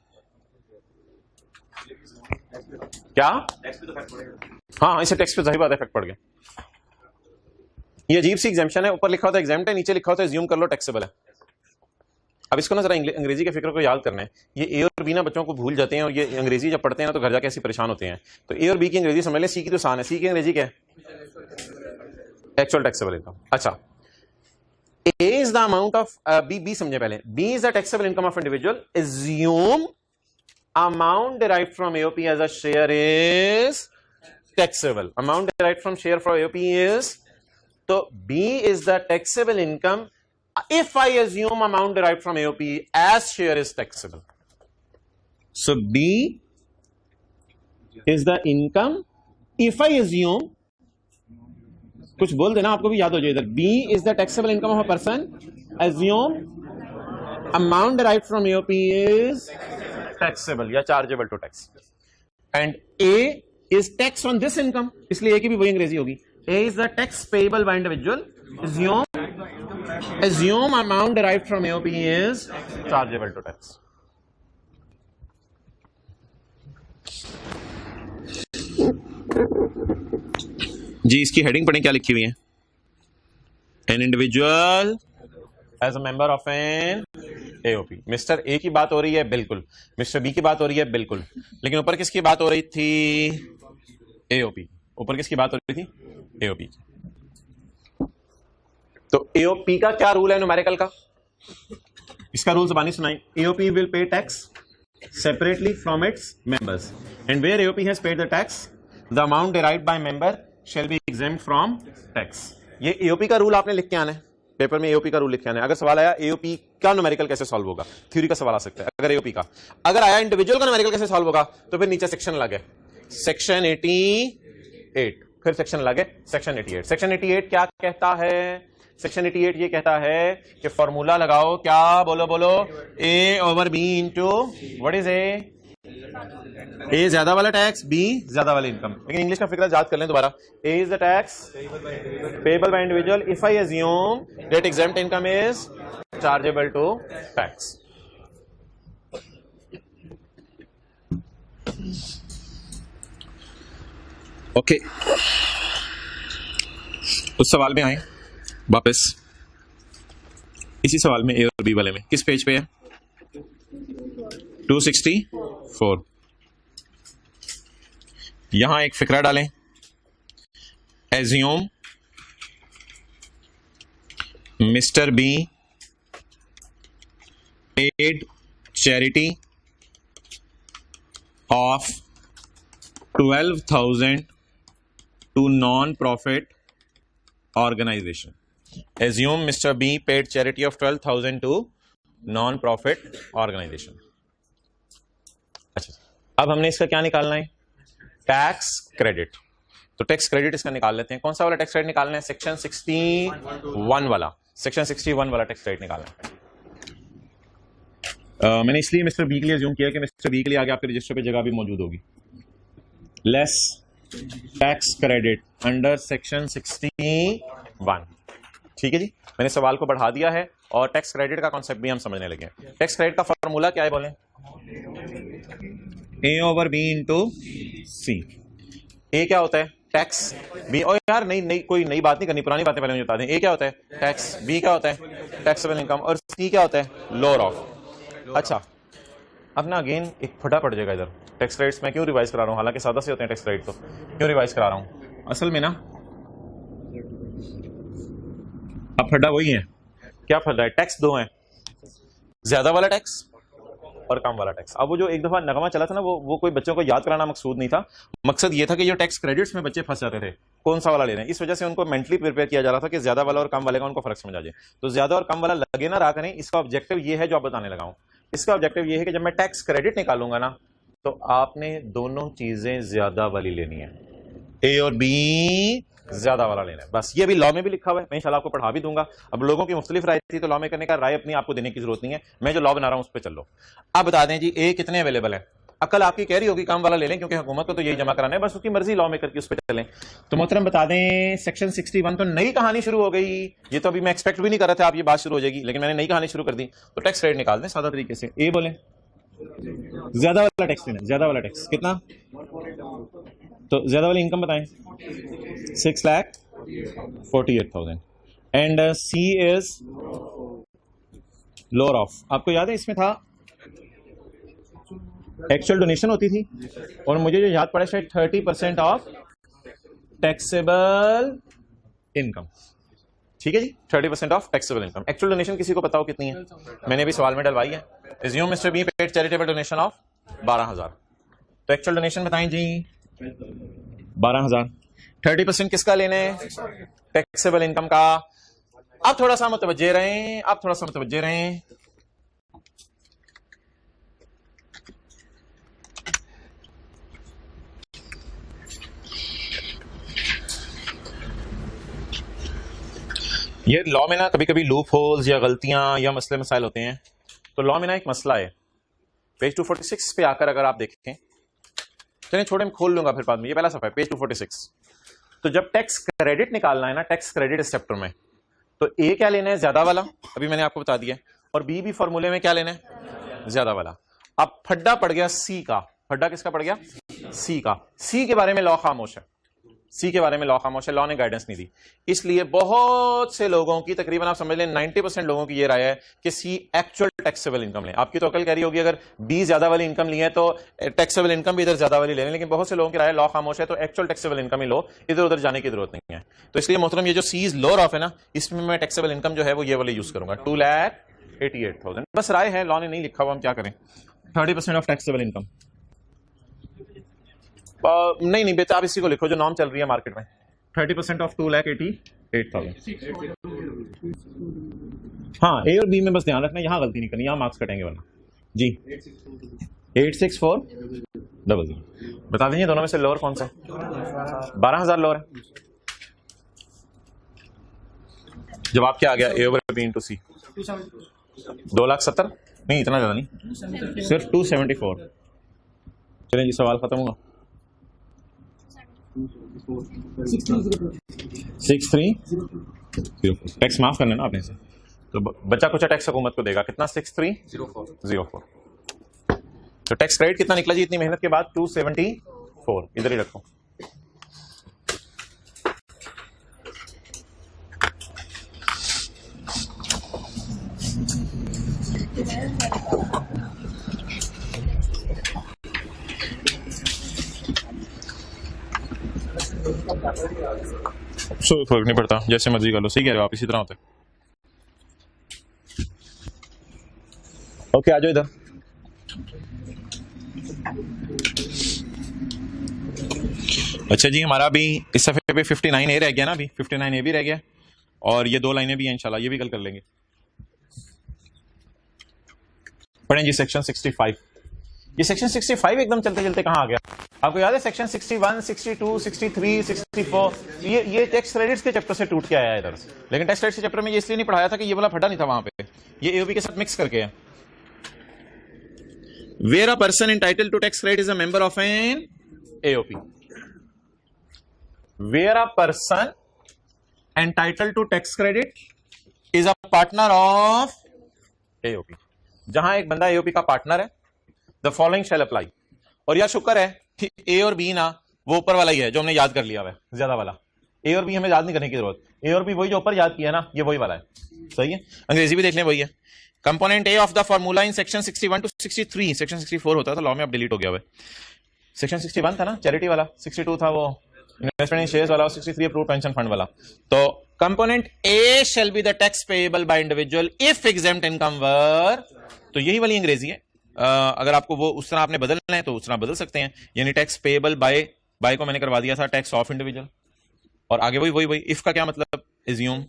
क्या हाँ इससे टैक्स पे जाहिर बात इफेक्ट पड़ गया। ये अजीब सी एग्जाम्पशन है, ऊपर लिखा होता है एग्जाम्प्ट है, नीचे लिखा होता है एज्यूम कर लो टैक्सेबल है। अब इसको ना जरा अंग्रेजी के फिक्र को याद करना है, ये ए और बी ना बच्चों को भूल जाते हैं, और ये अंग्रेजी जब पढ़ते हैं ना तो घर जाके ऐसे परेशान होते हैं। तो ए और बी की अंग्रेजी समझ लें, सी की तो आसान है, सी की अंग्रेजी क्या है, एक्चुअल टैक्सेबल इनकम। अच्छा A is the amount of B समझे पहले, B is the taxable income of individual, assume amount derived from AOP as a share is taxable, amount derived from share from AOP is, तो B is the taxable income if I assume amount derived from AOP as share is taxable. So B is the income if I assume, कुछ बोल देना आपको भी याद हो जाए इधर, B is the taxable income of a person, assume amount derived from AOP is taxable या chargeable to tax, and A is tax on this income, इसलिए ए की भी वही अंग्रेजी होगी, A is the tax payable by individual, assume amount derived from AOP is chargeable to tax. जी इसकी heading पढ़ें क्या लिखी हुई है, an individual as a member of an AOP. Mister A की बात हो रही है बिल्कुल, मिस्टर बी की बात हो रही है बिल्कुल, लेकिन ऊपर किसकी बात हो रही थी? एओपी। ऊपर किसकी बात हो रही थी? एओपी। तो एओपी का क्या रूल है न्यूमेरिकल का? इसका रूल ज़बानी सुनाई। AOP will pay tax separately from its members and where AOP has paid the tax the amount derived by member shall be exempt from tax. ये एओपी का रूल आपने लिख के आना है पेपर में। एओपी का रूल लिख के आना है। अगर सवाल आया एओपी का न्यूमेरिकल कैसे सॉल्व होगा, थ्योरी का सवाल आ सकता है। अगर एओपी का अगर आया इंडिविजुअल का न्यूमेरिकल कैसे सॉल्व होगा, तो फिर नीचे सेक्शन लगे सेक्शन 88, फिर सेक्शन लगे सेक्शन 88। सेक्शन 88 क्या कहता है? सेक्शन 88 ये कहता है कि फॉर्मूला लगाओ, क्या बोलो बोलो, A over B into what is A ज्यादा वाला टैक्स, बी ज्यादा वाली इनकम। लेकिन इंग्लिश का फिक्र याद कर लें दोबारा। A is the tax payable by individual if I assume that exempt income is chargeable to tax. Okay, उस सवाल में आए वापस। इसी सवाल में ए और बी वाले में किस पेज पे है? 264। यहां एक फिक्रा डालें, assume mister B paid charity of 12,000 to non profit organisation. Assume mister B paid charity of 12,000 to non profit organisation. अच्छा, अब हमने इसका क्या निकालना है? Tax credit. तो टैक्स क्रेडिट इसका निकाल लेते हैं। कौन सा वाला टैक्स क्रेडिट निकालना है? सेक्शन 61 वाला। सेक्शन 61 वाला टैक्स क्रेडिट निकालना है। मैंने इसलिए मिस्टर बी के लिए अज्यूम किया कि मिस्टर बी के लिए आगे आपके रजिस्टर पे जगह भी मौजूद होगी। Less tax credit under section 61। ठीक है जी, मैंने सवाल को बढ़ा दिया है और टैक्स क्रेडिट का कॉन्सेप्ट भी हम समझने लगे। टैक्स क्रेडिट का फॉर्मूला क्या है बोले? ए ओवर बी इंटू सी। ए क्या होता है? टैक्स। बी, और यार नहीं कोई नई बात नहीं करनी, पुरानी बातें पहले मुझे बता दें। ए क्या होता है? टैक्स। बी क्या होता है? Taxable income. और सी क्या होता है? Lower of. अच्छा, अब ना अगेन एक फटा पड़ जाएगा इधर। टैक्स क्रेडिट्स मैं क्यों रिवाइज करा रहा हूँ? हालांकि सादा से होते हैं टैक्स क्रेडिट, तो क्यों रिवाइज करा रहा हूँ? असल में ना अब फटा वही है। क्या फटा है? टैक्स दो है, ज्यादा वाला टैक्स और कम वाला टैक्स। अब वो जो एक दफा नगमा चला था ना, वो कोई बच्चों को याद कराना मकसूद नहीं था। मकसद ये था कि जो टैक्स क्रेडिट्स में बच्चे फंस जाते थे, कौन सा वाला ले रहे हैं, इस वजह से उनको मेंटली प्रिपेयर किया जा रहा था कि ज्यादा वाला और कम वाले का उनको फर्क समझ आ जाए। तो ज्यादा और कम वाला लगे ना रहा करें, इसका ऑब्जेक्टिव ये है जो आप बताने लगा हूं। इसका ऑब्जेक्टिव ये है कि जब मैं टैक्स क्रेडिट निकालूंगा ना, तो आपने दोनों चीजें ज्यादा वाली लेनी है। ए और बी ज्यादा वाला लेना है, बस। ये अभी लॉ में भी लिखा हुआ है, मैं इंशाल्लाह आपको पढ़ा भी दूंगा। अब लोगों की मुख्तलिफ राय थी, तो लॉ में करने का राय अपनी आपको देने की जरूरत नहीं है। मैं जो लॉ बना रहा हूं उस पर चलो। अब बता दें जी, ए कितने अवेलेबल है? अकल आपकी कह रही होगी कम वाला ले लें, क्योंकि हुकूमत को तो यही जमा कराना है, बस उसकी मर्जी, लॉ मेकर की, उस पर चलें। तो मोहतरम बता दें, सेक्शन 61 तो नई कहानी शुरू हो गई। ये तो अभी मैं एक्सपेक्ट भी नहीं कर रहा था आप ये बात शुरू हो जाएगी, लेकिन मैंने नई कहानी शुरू कर दी। तो टैक्स क्रेडिट निकाल दें सादा तरीके से। ए बोले ज्यादा वाला टैक्स लेना, ज्यादा वाला टैक्स कितना? तो ज्यादा वाली इनकम बताएं। 6,48,000 and C is lower of. आपको याद है इसमें था एक्चुअल डोनेशन होती थी, और मुझे जो याद पड़ा शायद 30% ऑफ टैक्सेबल इनकम। ठीक है जी, 30% of taxable income. Actual donation किसी को पता हो कितनी है? मैंने भी सवाल में डलवाई है। Assume mister B paid charitable donation of 12,000। तो एक्चुअल डोनेशन बताएं जी 12,000। 30% किसका लेने? टैक्सेबल इनकम का। आप थोड़ा सा मुतवज्जे रहें, आप थोड़ा सा मुतवज्जे रहें। ये लॉ में ना कभी कभी लूप होल्स या गलतियां या मसले मसाइल होते हैं। तो लॉ में ना एक मसला है, पेज 246 पे आकर अगर आप देखें, चलिए छोड़े, मैं खोल लूंगा फिर बाद में। ये पहला सफा है, पेज 246। तो जब टैक्स क्रेडिट निकालना है ना, टैक्स क्रेडिट इस चैप्टर में, तो ए क्या लेना है? ज्यादा वाला, अभी मैंने आपको बता दिया। और बी भी फॉर्मूले में क्या लेना है? ज्यादा वाला। अब फड्डा पड़ गया सी का। फड्डा किसका पड़ गया? सी का। सी के बारे में लॉ खामोश है। सी के बारे में लॉ खामोश है, लॉ ने गाइडेंस नहीं दी। इसलिए बहुत से लोगों की, तकरीबन आप समझ लें 90% लोगों की ये राय है कि सी एक्चुअल टैक्सेबल इनकम लें। आपकी तो अकल कह रही होगी अगर बी ज्यादा वाली इनकम ली है तो टैक्सेबल इनकम भी इधर ज्यादा वाली ले लें, लेकिन बहुत से लोगों की राय लॉ खामोश है तो एक्चुअल टैक्सेबल इनकम ही लो, इधर उधर जाने की जरूरत नहीं है। तो इसलिए मोहतरम ये जो सी इज लोअर ऑफ है ना, इसमें मैं टैक्सेबल इनकम जो है वो ये वाली यूज करूंगा, 2,88,000। बस राय है, लॉ ने नहीं लिखा हुआ, हम क्या करें। 30% ऑफ टैक्सेबल इनकम नहीं बेटा, आप इसी को लिखो जो नॉर्म चल रही है मार्केट में, 30% ऑफ 2,88,000। हाँ, ए और बी में बस ध्यान रखना, यहां गलती नहीं करनी, यहां मार्क्स कटेंगे वरना जी। 86400 बता दीजिए दोनों में से लोअर कौन सा है? 12,000 लोअर है। जवाब क्या आ गया? ए ओवर बी इंटू सी, 2,70,000 नहीं, इतना ज्यादा नहीं, सिर्फ 274। चलें जी, सवाल खत्म हुआ। 6304 टैक्स माफ करना ना आपने से, तो बच्चा कुछ टैक्स हुकूमत को देगा कितना? 6304। तो टैक्स क्रेडिट कितना निकला जी इतनी मेहनत के बाद? 274। इधर ही रखो। सो फर्क नहीं पड़ता, जैसे मर्जी कर लो, सही कह रहे हो आप, इसी तरह होते। ओके, आ जाओ इधर। अच्छा जी, हमारा अभी इस सफे पे 59A रह गया ना, अभी 59A भी रह गया, और ये 2 लाइनें भी हैं इंशाल्लाह, ये भी कल कर लेंगे। पढ़ें जी सेक्शन 65। ये सेक्शन 65 एकदम चलते चलते कहां आ गया? आपको याद है सेक्शन 61, 62, 63, 64, ये टैक्स क्रेडिट्स के चैप्टर से टूट के आया है इधर। लेकिन टैक्स क्रेडिट्स के चैप्टर में ये इसलिए नहीं पढ़ाया था कि ये वाला फटा नहीं था वहां पे, ये एओपी के साथ मिक्स करके है। Where a person entitled to tax credit is a member of an AOP. Where a person entitled to tax credit is a partner of AOP. जहां एक बंदा एओपी का पार्टनर है, द फॉलोइंग शैल अप्लाई। और यह शुक्र है कि ए और बी ना वो ऊपर वाला ही है जो हमने याद कर लिया है, ज्यादा वाला। ए और बी हमें याद नहीं करने की जरूरत, ए और बी वही जो ऊपर याद किया ना, ये वही वाला है, सही है। अंग्रेजी भी देख लें, वही है। Component A of the formula in section 61 to 63, section 64 होता था लॉ में, अब डिलीट हो गया है। सेक्शन 61 था ना चैरिटी वाला, 62 था वो इन्वेस्टमेंट इन शेयर्स वाला, 63 अप्रूव्ड पेंशन फंड वाला। तो component A shall be the tax payable by individual if exempt income were, तो यही वाली अंग्रेजी है। अगर आपको वो उस तरह आपने बदलना है तो उस तरह बदल सकते हैं, यानी टैक्स पेएबल बाय को मैंने करवा दिया था टैक्स ऑफ इंडिविजुअल, और आगे वही इफ का क्या मतलब? एज्यूम।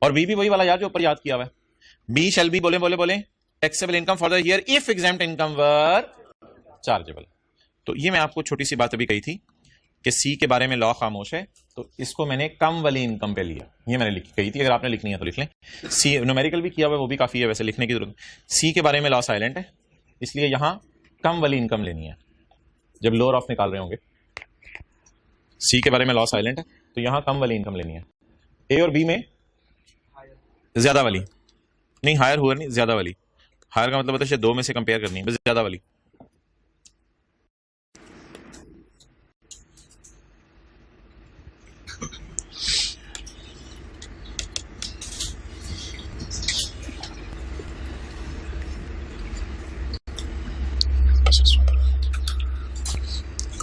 और बी भी वही वाला याद जो ऊपर याद किया हुआ है, बी शैल बी बोले taxable income for the year if exempt income were chargeable. तो ये मैं आपको छोटी सी बात अभी कही थी कि सी के बारे में लॉ खामोश है, तो इसको मैंने कम वाली इनकम पे लिया, ये मैंने कही थी। अगर आपने लिखनी है तो लिख लें। सी न्यूमेरिकल भी किया हुआ है, वो भी काफी है, वैसे लिखने की जरूरत। सी के बारे में लॉ साइलेंट है, इसलिए यहां कम वाली इनकम लेनी है जब लोअर ऑफ निकाल रहे होंगे। सी के बारे में लॉ साइलेंट है तो यहां कम वाली इनकम लेनी है। ए और बी में ज्यादा वाली नहीं, हायर हुआ नहीं, ज्यादा वाली। हायर का मतलब होता है 2 में से कंपेयर करनी है, बस ज्यादा वाली।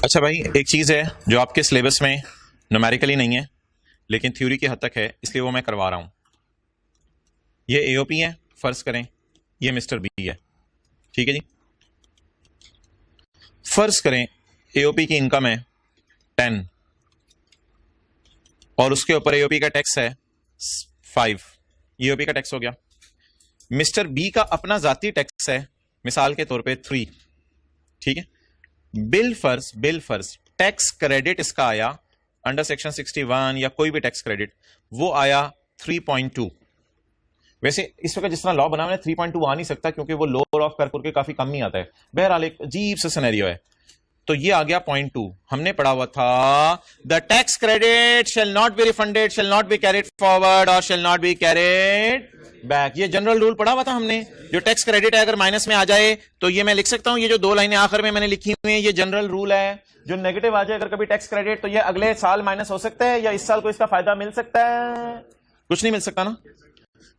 अच्छा भाई, एक चीज है जो आपके सिलेबस में न्यूमेरिकली नहीं है लेकिन थ्योरी की हद तक है, इसलिए वो मैं करवा रहा हूं। ये एओपी है, फर्ज करें ये मिस्टर बी है, ठीक है जी। फर्ज करें एओपी की इनकम है 10 और उसके ऊपर एओपी का टैक्स है 5, एओपी का टैक्स हो गया। मिस्टर बी का अपना जाती टैक्स है मिसाल के तौर पे 3, ठीक है। बिल फर्ज टैक्स क्रेडिट इसका आया अंडर सेक्शन 61 या कोई भी टैक्स क्रेडिट, वो आया 3.2। वैसे इस वक्त जिस तरह लॉ बना है 3.2 आ नहीं सकता क्योंकि वो लोअर ऑफ करके काफी कम ही आता है। बहरहाल एक अजीब सा सिनेरियो है, तो ये आ गया 0.2। हमने पढ़ा हुआ था the tax credit shall not be refunded, shall not be carried forward और shall not be carried back. ये जनरल रूल पढ़ा हुआ था हमने, जो टैक्स क्रेडिट है अगर माइनस में आ जाए तो ये मैं लिख सकता हूं, ये जो 2 लाइनें आखिर में मैंने लिखी हुई हैं ये जनरल रूल है। जो नेगेटिव आ जाए अगर कभी टैक्स क्रेडिट तो ये अगले साल माइनस हो सकता है या इस साल को इसका फायदा मिल सकता है? कुछ नहीं मिल सकता ना।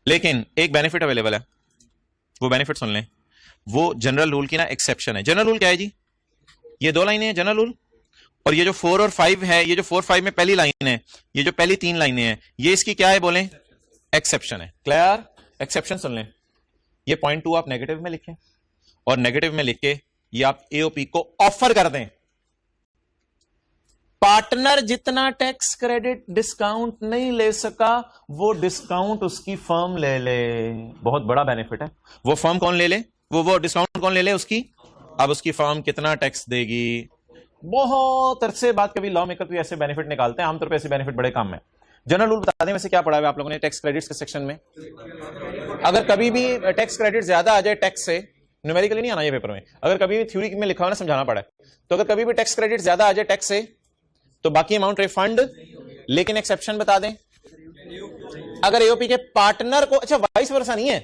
लेकिन एक बेनिफिट अवेलेबल है, वो बेनिफिट सुन लें। वो जनरल रूल की ना एक्सेप्शन है। जनरल रूल क्या है जी? ये 2 लाइनें हैं जनरल रूल, और ये जो 4 और 5 है, ये जो 4 5 में पहली लाइन है, ये जो पहली 3 लाइनें हैं, ये इसकी क्या है बोलें? एक्सेप्शन है। क्लियर? एक्सेप्शन सुन लें। ये पॉइंट 2 आप नेगेटिव में लिखें और नेगेटिव में लिख के ये आप एओपी को ऑफर कर दें। पार्टनर जितना टैक्स क्रेडिट डिस्काउंट नहीं ले सका वो डिस्काउंट उसकी फर्म ले ले। बहुत बड़ा बेनिफिट है। वो फर्म कौन ले ले? वो डिस्काउंट कौन ले ले उसकी? अब उसकी फर्म कितना टैक्स देगी? बहुत अरसे बाद कभी लॉ मेकर भी ऐसे बेनिफिट निकालते हैं, आमतौर पर ऐसे बेनिफिट बड़े काम में। जनरल रूल बता दें वैसे क्या पढ़ा है आप लोगों ने टैक्स क्रेडिट्स के सेक्शन में? अगर कभी भी टैक्स क्रेडिट ज्यादा आ जाए टैक्स से, न्यूमेरिकली नहीं आना ये पेपर में, अगर कभी भी थ्योरी में लिखा हुआ ना समझाना पड़ा है, तो अगर कभी भी टैक्स क्रेडिट ज्यादा आ जाए टैक्स से तो बाकी अमाउंट रिफंड, लेकिन एक्सेप्शन बता दें अगर एओपी के पार्टनर को, अच्छा वाइस वर्सा नहीं है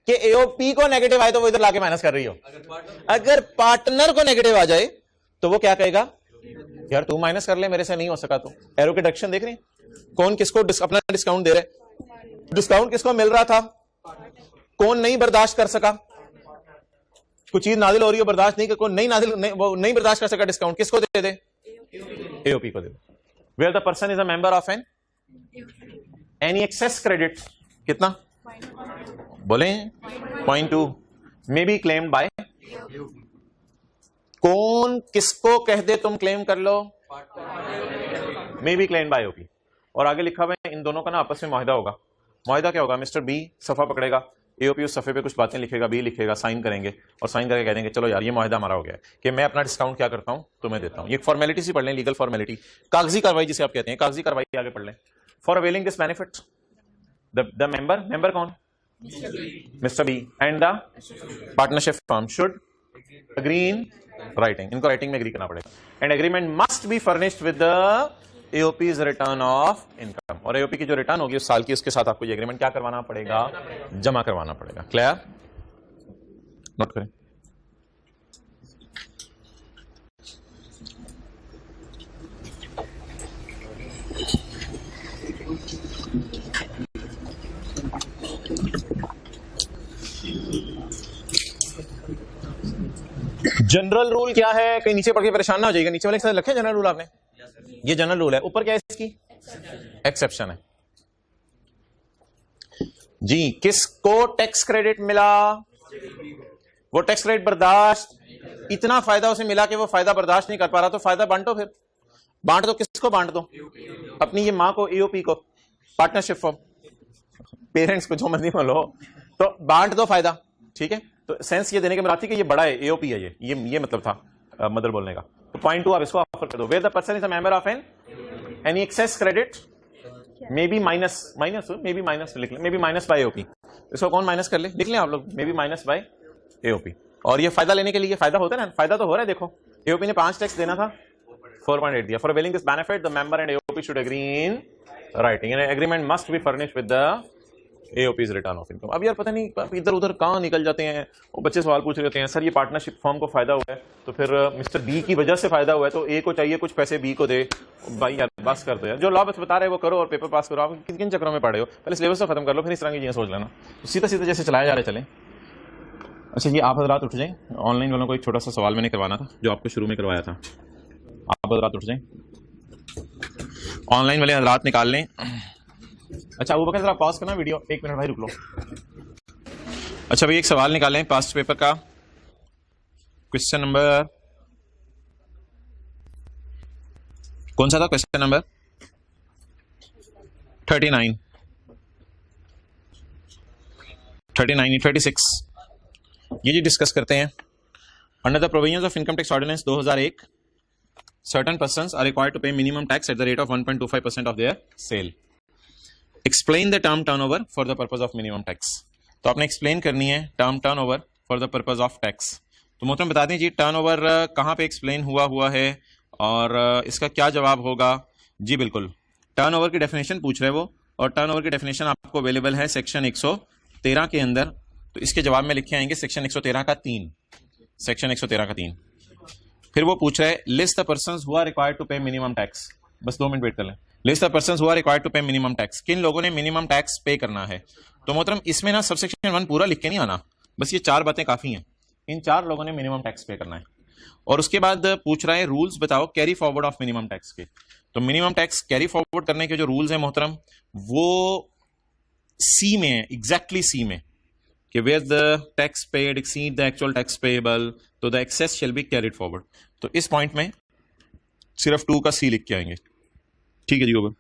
कि एओपी को नेगेटिव आए तो वो इधर लाके माइनस कर रही हो। अगर पार्टनर को नेगेटिव आ जाए तो वो क्या कहेगा? यार तू माइनस कर ले, मेरे से नहीं हो सका। तो एरो के डायरेक्शन देख रहे हैं, कौन किसको अपना डिस्काउंट दे रहे? डिस्काउंट किसको मिल रहा था? कौन नहीं बर्दाश्त कर सका? कुछ चीज नाजिल हो रही हो बर्दाश्त नहीं, कौन वो नहीं बर्दाश्त कर सका, डिस्काउंट किसको दे दे? एओपी को दे दे। Where the person is a member of any excess credit कितना बोले? 0.2 मे बी क्लेम्ड बाय। कौन किसको कह दे तुम क्लेम कर लो? May be claimed by AOP. और आगे लिखा हुआ है इन दोनों का ना आपस में मुआहिदा होगा। मुआहिदा क्या होगा? मिस्टर बी सफा पकड़ेगा, एओपी उस सफे पे कुछ बातें लिखेगा, बी लिखेगा, साइन करेंगे और साइन करके कह देंगे चलो यार ये मुआहिदा हमारा हो गया है कि मैं अपना डिस्काउंट क्या करता हूं तुम्हें देता हूं। ये फॉर्मेलिटी सी पढ़ लें, लीगल फॉर्मेलिटी, कागजी कार्रवाई जिसे आप कहते हैं, कागजी कार्रवाई आगे पढ़ लें। For availing this benefit the member कौन? Mister B and the partnership firm should agree in writing. इनको राइटिंग में एग्री करना पड़ेगा। And agreement must be furnished with the AOP's return of income. और एओपी की जो रिटर्न होगी उस साल की, उसके साथ आपको ये एग्रीमेंट क्या करवाना पड़ेगा? जमा करवाना पड़ेगा। क्लियर? नोट करें। जनरल रूल क्या है? कहीं नीचे पढ़ के परेशान ना हो जाएगा। नीचे वाले के साथ रखे जनरल रूल आपने, ये जनरल रूल है। ऊपर क्या है इसकी? एक्सेप्शन है जी। किसको टैक्स क्रेडिट मिला? वो टैक्स क्रेडिट बर्दाश्त, इतना फायदा उसे मिला कि वो फायदा बर्दाश्त नहीं कर पा रहा, तो फायदा बांटो। फिर बांट दो। किसको बांट दो? अपनी ये मां को, एओपी को, पार्टनरशिप फॉर्म, पेरेंट्स को, जो मर्जी लो, तो बांट दो फायदा। ठीक है? तो सेंस ये देने के बाद कि ये बड़ा है, एओपी है, ये मतलब था मदर बोलने का। तो 0.2 आप इसको ऑफर कर दो। Where the person is a member of any excess credit may be minus लिख लें, may be minus by AOP. इसको कौन माइनस कर ले? लिख लें आप लोग, may be minus by AOP. और ये फायदा लेने के लिए फायदा होता है ना, फायदा तो हो रहा है। देखो एओपी ने 5 टैक्स देना था, 4.8 दिया। For availing this benefit the member and AOP should agree in writing and agreement must be furnished with the AOP's return of income. अब यार पता नहीं इधर उधर कहां निकल जाते हैं, वो बच्चे सवाल पूछ रहे होते हैं, सर ये पार्टनरशिप फॉर्म को फायदा हुआ है तो फिर मिस्टर बी की वजह से फायदा हुआ है तो ए को चाहिए कुछ पैसे बी को दे। भाई यार बस कर दो यार, जो लॉ बस बता रहे वो करो और पेपर पास करो। आप किन किन चक्रों में पढ़े हो? पहले सिलेबस तो खत्म कर लो, फिर इस तरह की चीजें सोच लेना। सीधा सीधा जैसे चलाया जा रहे चले। अच्छा ये आप हजरात उठ जाएं, ऑनलाइन वालों को एक छोटा सा सवाल मैंने करवाना था जो आपको शुरू में करवाया था। आप हजरात उठ जाएं, ऑनलाइन वाले हजरात निकाल लें। अच्छा वो बकर जरा पॉज करना वीडियो, 1 मिनट भाई रुक लो। अच्छा भाई एक सवाल निकालें पास्ट पेपर का, क्वेश्चन नंबर कौन सा था? क्वेश्चन नंबर 39 36 ये जी डिस्कस करते हैं। Under the provisions of income tax ordinance 2001 certain persons are required to pay minimum tax at the rate of 1.25% of their sale. Explain the term turnover for the purpose of minimum tax. तो आपने explain करनी है term turnover for the purpose of tax. तो मोहतरम बता दें जी turnover कहाँ पे एक्सप्लेन हुआ है और इसका क्या जवाब होगा? जी बिल्कुल, टर्नओवर की डेफिनेशन पूछ रहे हैं वो, और टर्नओवर की डेफिनेशन आपको अवेलेबल है सेक्शन 13 के अंदर, तो इसके जवाब में लिखे आएंगे सेक्शन 113 का 3, सेक्शन 113 का 3। फिर वो पूछ रहा है list the persons who are required to pay minimum tax. बस 2 मिनट वेट कर लें। List the persons who are required to pay minimum tax, किन लोगों ने मिनिमम टैक्स पे करना है। तो मोहतरम इसमें ना सबसेक्शन 1 पूरा लिख के नहीं आना, बस ये 4 बातें काफी हैं। इन 4 लोगों ने मिनिमम टैक्स पे करना है। और उसके बाद पूछ रहा है रूल्स बताओ carry forward of minimum tax के। तो मिनिमम टैक्स कैरी फॉरवर्ड करने के जो रूल्स हैं मोहतरम, वो सी में है, एग्जैक्टली सी में, कि where the tax paid exceed the actual tax payable तो the excess shall be carried forward. तो इस पॉइंट में सिर्फ 2 का सी लिख के आएंगे। ठीक है जी, ओवर।